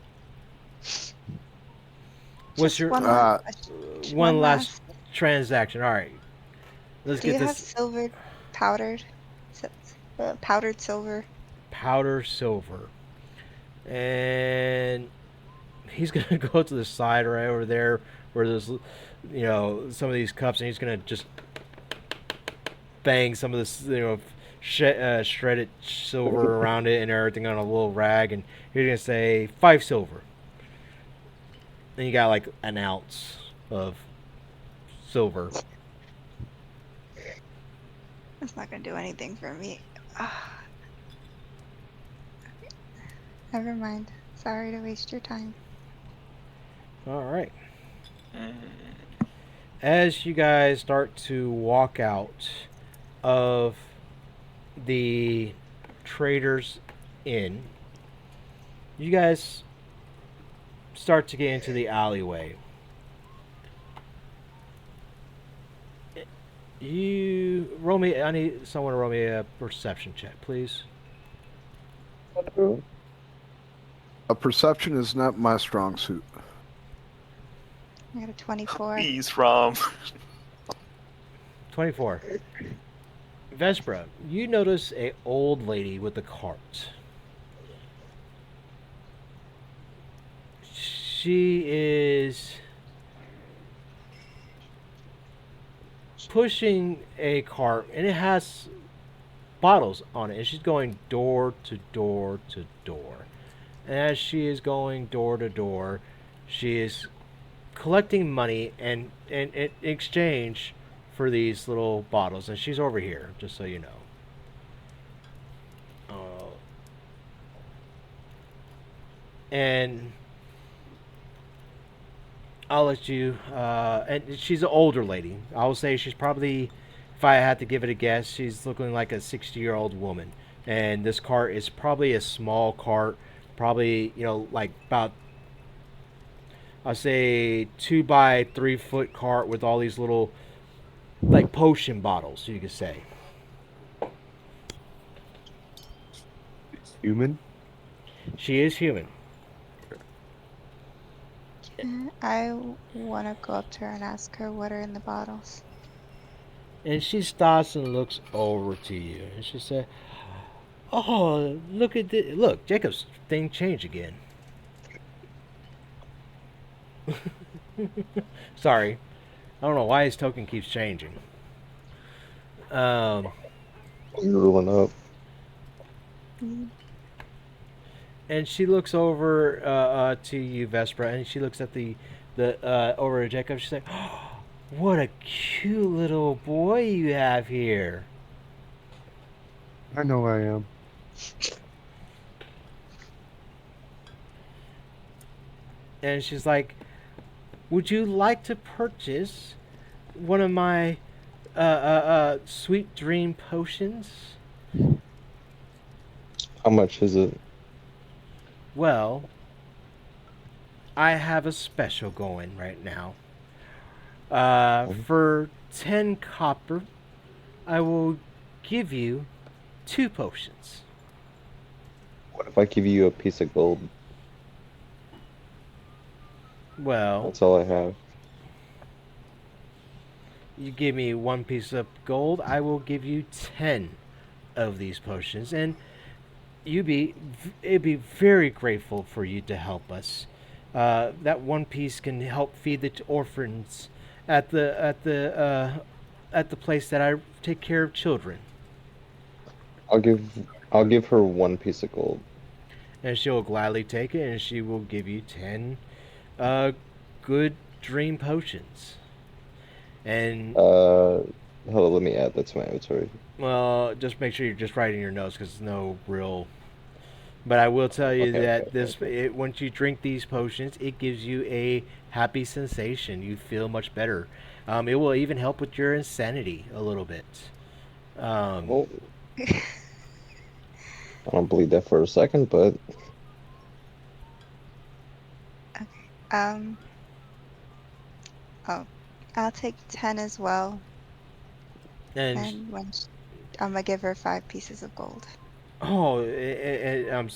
What's Just your one last transaction? All right. Let's Do get you have this silver powdered? Powdered silver. powder silver. And he's gonna go to the side right over there where there's, some of these cups, and he's gonna just bang some of this, shredded silver around it and everything on a little rag, and he's gonna say 5 silver. Then you got like an ounce of silver. That's not gonna do anything for me. Never mind. Sorry to waste your time. All right. As you guys start to walk out of the Trader's Inn, you guys start to get into the alleyway. I need someone to roll me a perception check, please. A perception is not my strong suit. I got a 24. Please, Rom. 24. Vespra, you notice a old lady with a cart. She is pushing a cart, and it has bottles on it, and she's going door to door to door. And as she is going door to door, she is collecting money and in exchange for these little bottles. And she's over here, just so you know. And I'll let you. And she's an older lady. I will say she's probably, if I had to give it a guess, she's looking like a 60-year-old woman. And this cart is probably a small cart, probably like about, I'll say 2 by 3 foot cart with all these little like potion bottles, you could say. Human? She is human. I want to go up to her and ask her what are in the bottles. And she stops and looks over to you, and she said, "Oh, look at this! Look, Jacob's thing changed again." Sorry, I don't know why his token keeps changing. You're rolling up. And she looks over to you, Vespra, and she looks at the over to Jacob. She's like, oh, "What a cute little boy you have here." I know I am. And she's like, "Would you like to purchase one of my sweet dream potions?" How much is it? Well, I have a special going right now. For 10 copper, I will give you 2 potions. What if if I give you a piece of gold? Well, That's all I have. you give me 1 piece of gold, I will give you 10 of these potions, and it'd be very grateful for you to help us. That 1 piece can help feed the orphans at the place that I take care of children. I'll give I'll give her 1 piece of gold. And she'll gladly take it, and she will give you 10 uh, good dream potions. And Hold on, let me add that to my inventory. well, just make sure you're just writing your notes because it's no real. But I will tell you that once you drink these potions, it gives you a happy sensation. You feel much better. It will even help with your insanity a little bit. Well, I don't believe that for a second, but Okay. Oh, I'll take 10 as well. And And I'm gonna give her 5 pieces of gold. oh, I'm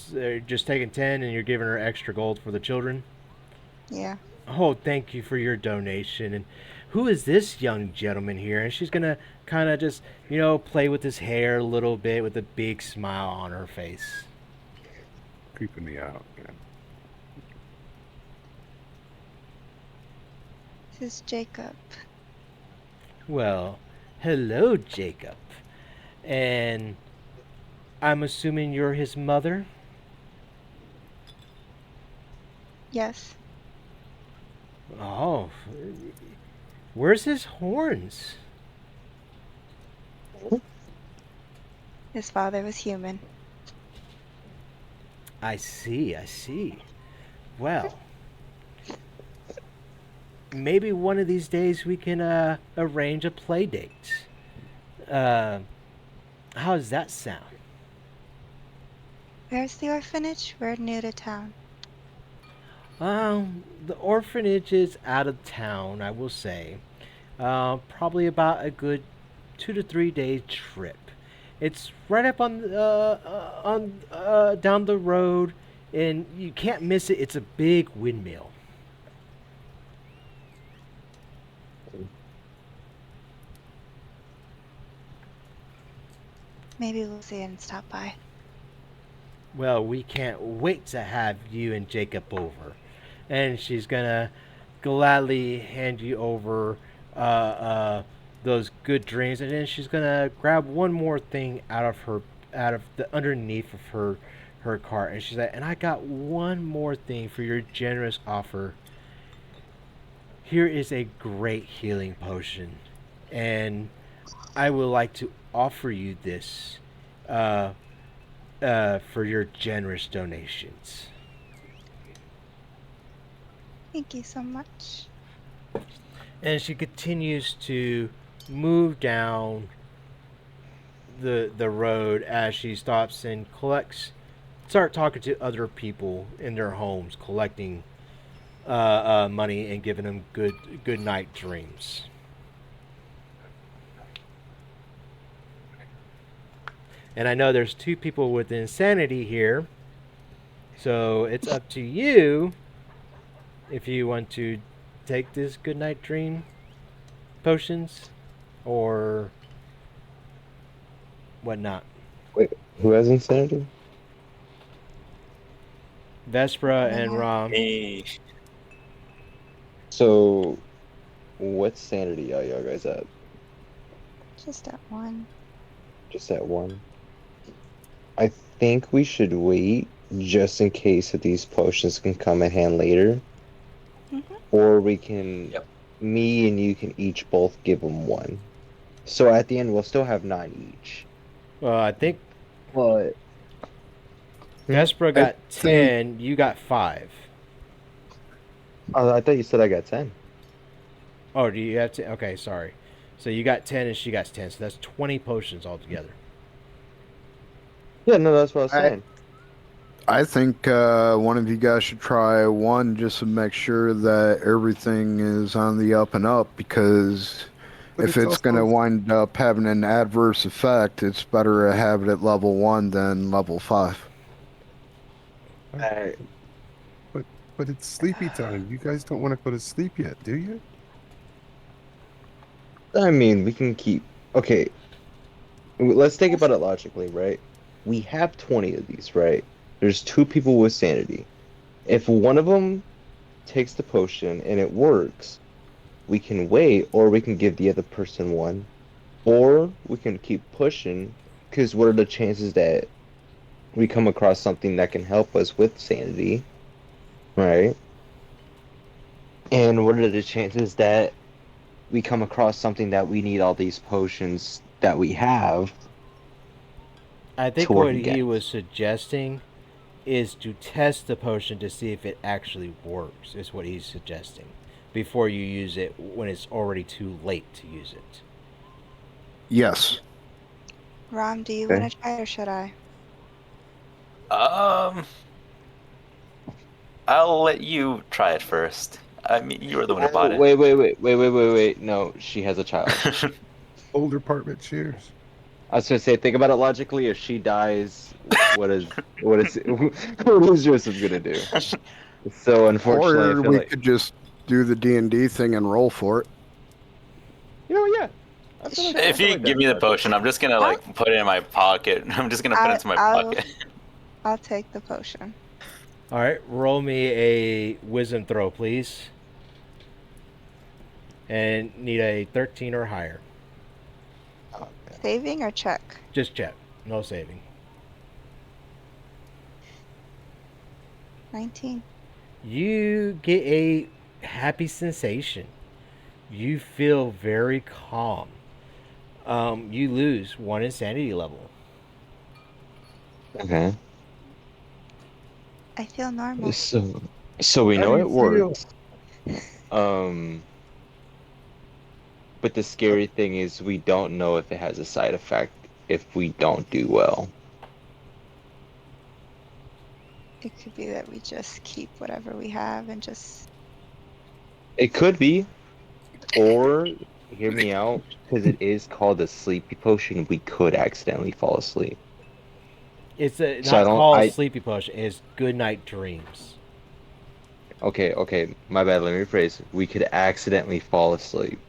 just taking 10, and you're giving her extra gold for the children. Yeah. Oh, thank you for your donation. And who is this young gentleman here? And she's gonna kind of just, play with his hair a little bit with a big smile on her face. Creeping me out, man. This is Jacob. Well, hello, Jacob. And I'm assuming you're his mother? Yes. Oh, where's his horns? His father was human. I see. Well, maybe one of these days we can arrange a play date. How does that sound? Where's the orphanage? We're new to town. The orphanage is out of town, I will say. Probably about a good 2 to 3 day trip. It's right up on down the road, and you can't miss it. It's a big windmill. Maybe we'll see and stop by. Well, we can't wait to have you and Jacob over. And she's gonna gladly hand you over those good dreams, and then she's gonna grab one more thing out of the underneath of her cart, and she's like, and I got one more thing for your generous offer. Here is a great healing potion, and I would like to offer you this for your generous donations. Thank you so much. And she continues to move down the road as she stops and start talking to other people in their homes, collecting money and giving them good night dreams. And I know there's 2 people with insanity here, so it's up to you if you want to take this good night dream potions or whatnot. wait, who has insanity? Vespera and Yeah. Rom. Hey. So, what sanity are y'all guys at? Just at 1. Just at 1. I think we should wait just in case that these potions can come in hand later. Mhm. Or we can, Yep. me and you can each both give them 1. So at the end, we'll still have 9 each. Well, I think But Vespera got 10, you got 5. I thought you said I got 10. Oh, do you have 10? Okay, sorry. So you got 10 and she got 10, so that's 20 potions altogether. Yeah, no, that's what I was saying. I think one of you guys should try one just to make sure that everything is on the up and up, because But if it's it's going to also- wind up having an adverse effect, it's better to have it at level 1 than level 5. I, But it's sleepy time. You guys don't want to go to sleep yet, do you? I mean, we can keep. Okay, let's think about it logically, right? We have 20 of these, right? There's two people with sanity. If one of them takes the potion and it works, we can wait, or we can give the other person one, or we can keep pushing. Because what are the chances that we come across something that can help us with sanity, right? And what are the chances that we come across something that we need all these potions that we have I to think work what he against? was suggesting is to test the potion to see if it actually works, is what he's suggesting, before you use it when it's already too late to use it. Yes. Rom, do you Okay. want to try or should I? Um, I'll let you try it first. I mean, you were the one who bought Oh, it. wait. No, she has a child. Older apartment cheers. I was gonna say, think about it logically. If she dies, what is what is Joseph gonna do? So unfortunately, I Or feel we like could just do the D&D thing and roll for it. yeah. I If feel you like give that's me the logical. potion, I'm just gonna I'll, like put it in my pocket. I'm just gonna put it I'll, into my I'll, pocket. I'll take the potion. All right, roll me a wisdom throw, please. And need a 13 or higher. Saving or check? Just check. No saving. 19. You get a happy sensation. You feel very calm. You lose one insanity level. Okay. I feel normal. So we How know do you it feel? works. But the scary thing is we don't know if it has a side effect if we don't do well. It could be that we just keep whatever we have and just. It could be, or hear me out, because it is called a sleepy potion, we could accidentally fall asleep. It's So I not don't called I sleepy potion. It's good night dreams. okay, my bad, let me rephrase. We could accidentally fall asleep.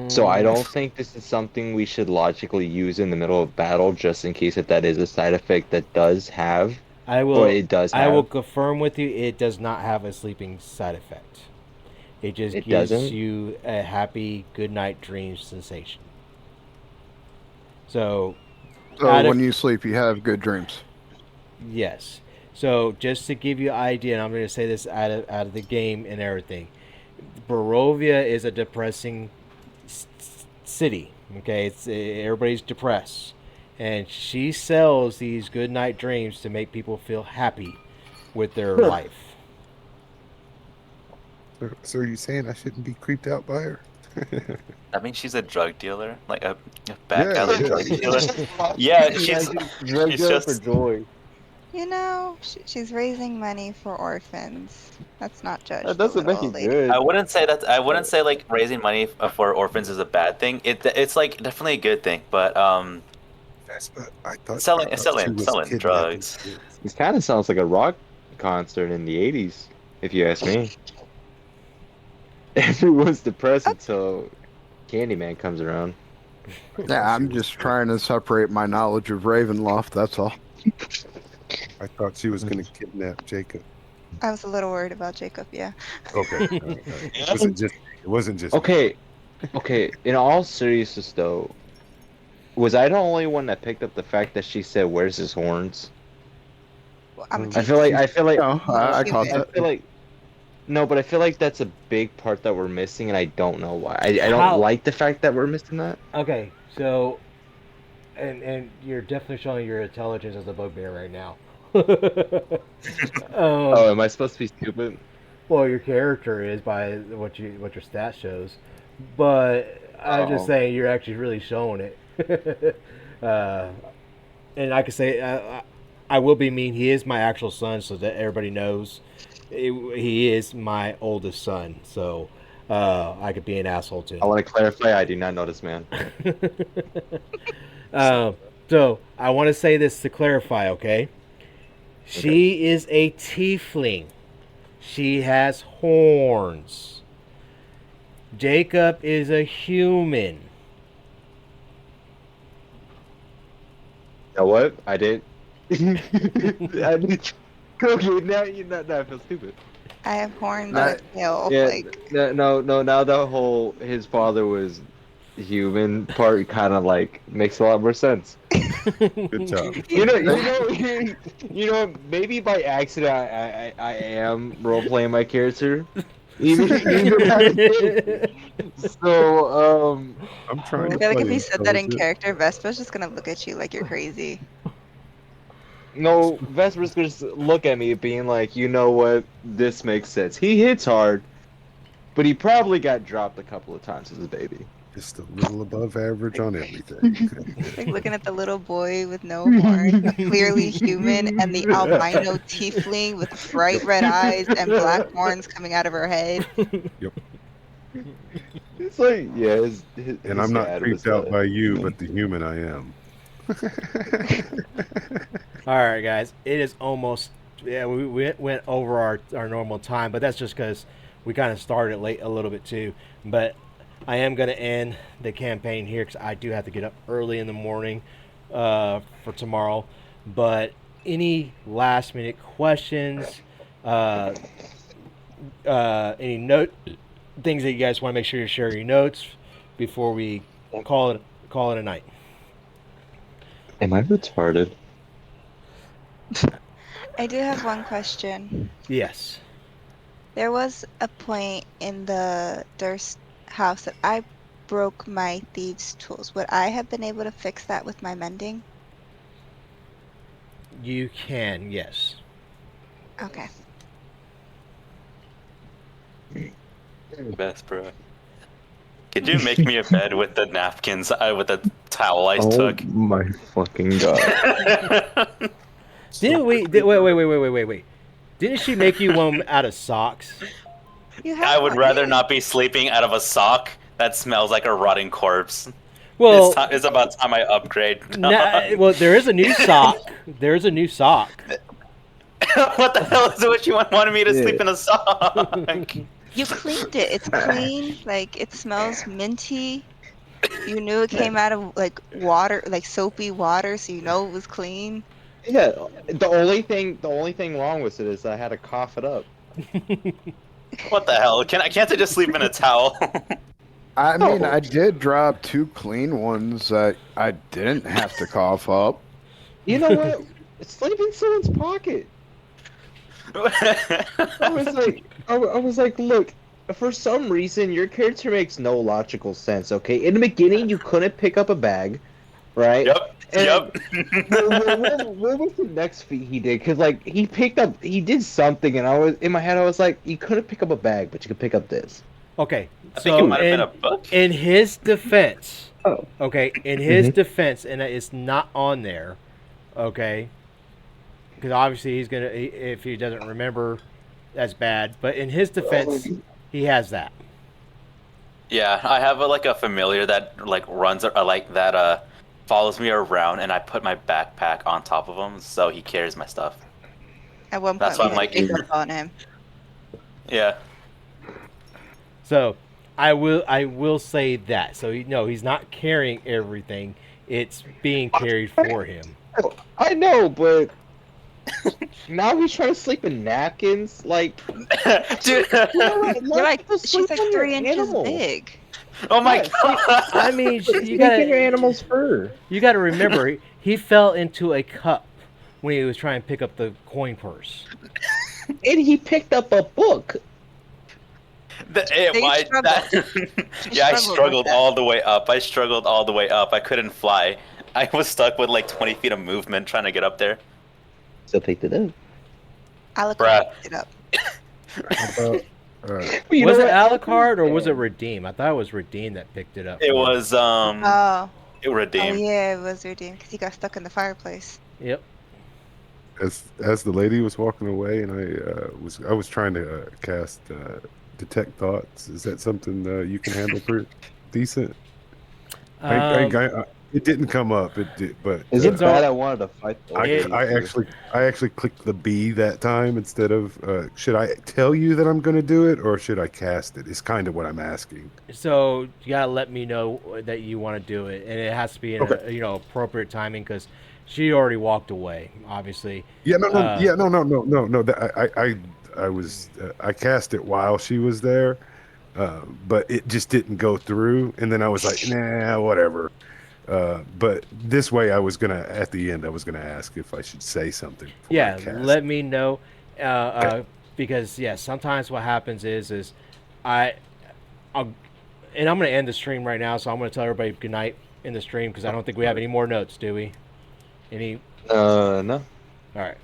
So I Mm, don't think this is something we should logically use in the middle of battle just in case if that is a side effect that does have I or will. it does I will have. confirm with you. It does not have a sleeping side effect. It just It gives doesn't? you a happy good night dream sensation. So, So out of when you sleep, you have good dreams. yes. So just to give you an idea, and I'm going to say this out of the game and everything. Barovia is a depressing city. Okay, it's everybody's depressed, and she sells these good night dreams to make people feel happy with their life. So are you saying I shouldn't be creeped out by her? I mean, she's a drug dealer, like a back Yeah, alley yeah. drug dealer. Yeah, Yeah, she's she's drugged she's up for just. joy. You know, she's raising money for orphans. Let's not judge That the doesn't make little it lady. I good. wouldn't say that. I wouldn't say like raising money for orphans is a bad thing. It's like definitely a good thing, but That's what I selling thought she was selling kidnapping drugs. kids. This kind of sounds like a rock concert in the 80s, if you ask me. Everyone's depressed Oh, until Candyman comes around. I Yeah, thought she I'm was just trying to separate my knowledge of Ravenloft, that's all. I thought she was gonna kidnap Jacob. I was a little worried about Jacob, yeah. Okay. All right, all right. It wasn't just me. Okay. In all seriousness, though, was I the only one that picked up the fact that she said, "Where's his horns"? Well, I'm gonna Um, teach you. No, I You caught it. I that. feel like no, but I feel like that's a big part that we're missing, and I don't know why. I don't How? like the fact that we're missing that. Okay, so and you're definitely showing your intelligence as a bugbear right now. Oh, am I supposed to be stupid? Well, your character is by what your stat shows, but I'm just Oh, saying you're actually really showing it. uh, and I can say I will be mean. He is my actual son, so that everybody knows. He is my oldest son, so I could be an asshole to I him. want to clarify. I do not know this man. uh, so I want to say this to clarify, okay? She is a tiefling. She has horns. Jacob is a human. You know what? I did. I did. Okay, now I feel stupid. I have horns and a tail. Yeah, Like, no. Now the whole his father was human part kind of like makes a lot more sense. Good job. You know. Maybe by accident I am role playing my character. Even as a kid. So I'm trying I to feel like play if you said that in intelligent. character, Vespa's just gonna look at you like you're crazy. No, Vesper's gonna look at me being like, you know what? This makes sense. He hits hard, but he probably got dropped a couple of times as a baby. Just a little above average on everything. Like looking at the little boy with no horns, but clearly human, and the albino tiefling with bright red eyes and black horns coming out of her head. Yep. It's like, yeah, And I'm not dad creeped was, out by you, but the human I am. All right, guys. It is almost. Yeah, we went over our normal time, but that's just because we kind of started late a little bit too. But I am going to end the campaign here because I do have to get up early in the morning for tomorrow. But any last minute questions? Any things that you guys want to make sure you share your notes before we call it a night? Am I retarded? I do have one question. Yes. There was a point in the Durst house that I broke my thieves' tools. Would I have been able to fix that with my mending? You can, yes. Okay. Best, bro. Could you make me a bed with the napkins, with the towel I took? Oh my fucking god. Didn't we? Wait. Didn't she make you one out of socks? I would rather not be sleeping out of a sock that smells like a rotting corpse. Well, it's about time I upgrade. Well, there is a new sock. There's a new sock. What the hell is it? What you wanted me to sleep in a sock? You cleaned it. It's clean. Like, it smells minty. You knew it came out of, like, water, like soapy water, so you know it was clean. Yeah, the only thing wrong with it is I had to cough it up. What the hell? Can't I just sleep in a towel? I mean, I did drop 2 clean ones that I didn't have to cough up. You know what? Sleep in someone's pocket. I was like, look, for some reason your character makes no logical sense. Okay, in the beginning you couldn't pick up a bag, right? Yep. What was the next feat he did? Because like he did something, and I was in my head. I was like, you couldn't pick up a bag, but you could pick up this. Okay, I think it might have been a book. In his defense, Oh. Okay, in his defense, and it's not on there, okay, because obviously he's gonna, if he doesn't remember, that's bad. But in his defense, he has that. Yeah, I have a familiar that like runs follows me around, and I put my backpack on top of him, so he carries my stuff. At one point, That's why I'm we like, had makeup on him. Yeah. So I will say that. So no, he's not carrying everything; it's being carried for him. I know, but now he's trying to sleep in napkins. Like, dude, You're like, she's like 3 inches big. Oh my god! I mean, you Sleep gotta in your animal's fur. You got to remember, he fell into a cup when he was trying to pick up the coin purse. And he picked up a book. I struggled all the way up. I couldn't fly. I was stuck with like 20 feet of movement trying to get up there. So picked it up. Alucard picked it up. Was it Alucard or was it Redeem? I thought it was Redeem that picked it up. It was Redeem. Oh yeah, it was Redeem because he got stuck in the fireplace. Yep. As the lady was walking away, and I was trying to cast detect thoughts. Is that something you can handle pretty decent? I It didn't come up. It did, but Is It's it all- bad I wanted to fight the old lady too? I actually clicked the B that time instead of. Should I tell you that I'm going to do it, or should I cast it? Is kind of what I'm asking. So you gotta let me know that you want to do it, and it has to be in Okay. a appropriate timing because she already walked away. Obviously. Yeah, no, no, Uh, yeah, no. I was I cast it while she was there, but it just didn't go through. And then I was like, nah, whatever. But this way, I was gonna at the end, I was gonna ask if I should say something before I Yeah, cast. let me know, because yeah, sometimes what happens is I, I'll, and I'm gonna end the stream right now, so I'm gonna tell everybody good night in the stream because I don't think we have any more notes, do we? Any? No. All right.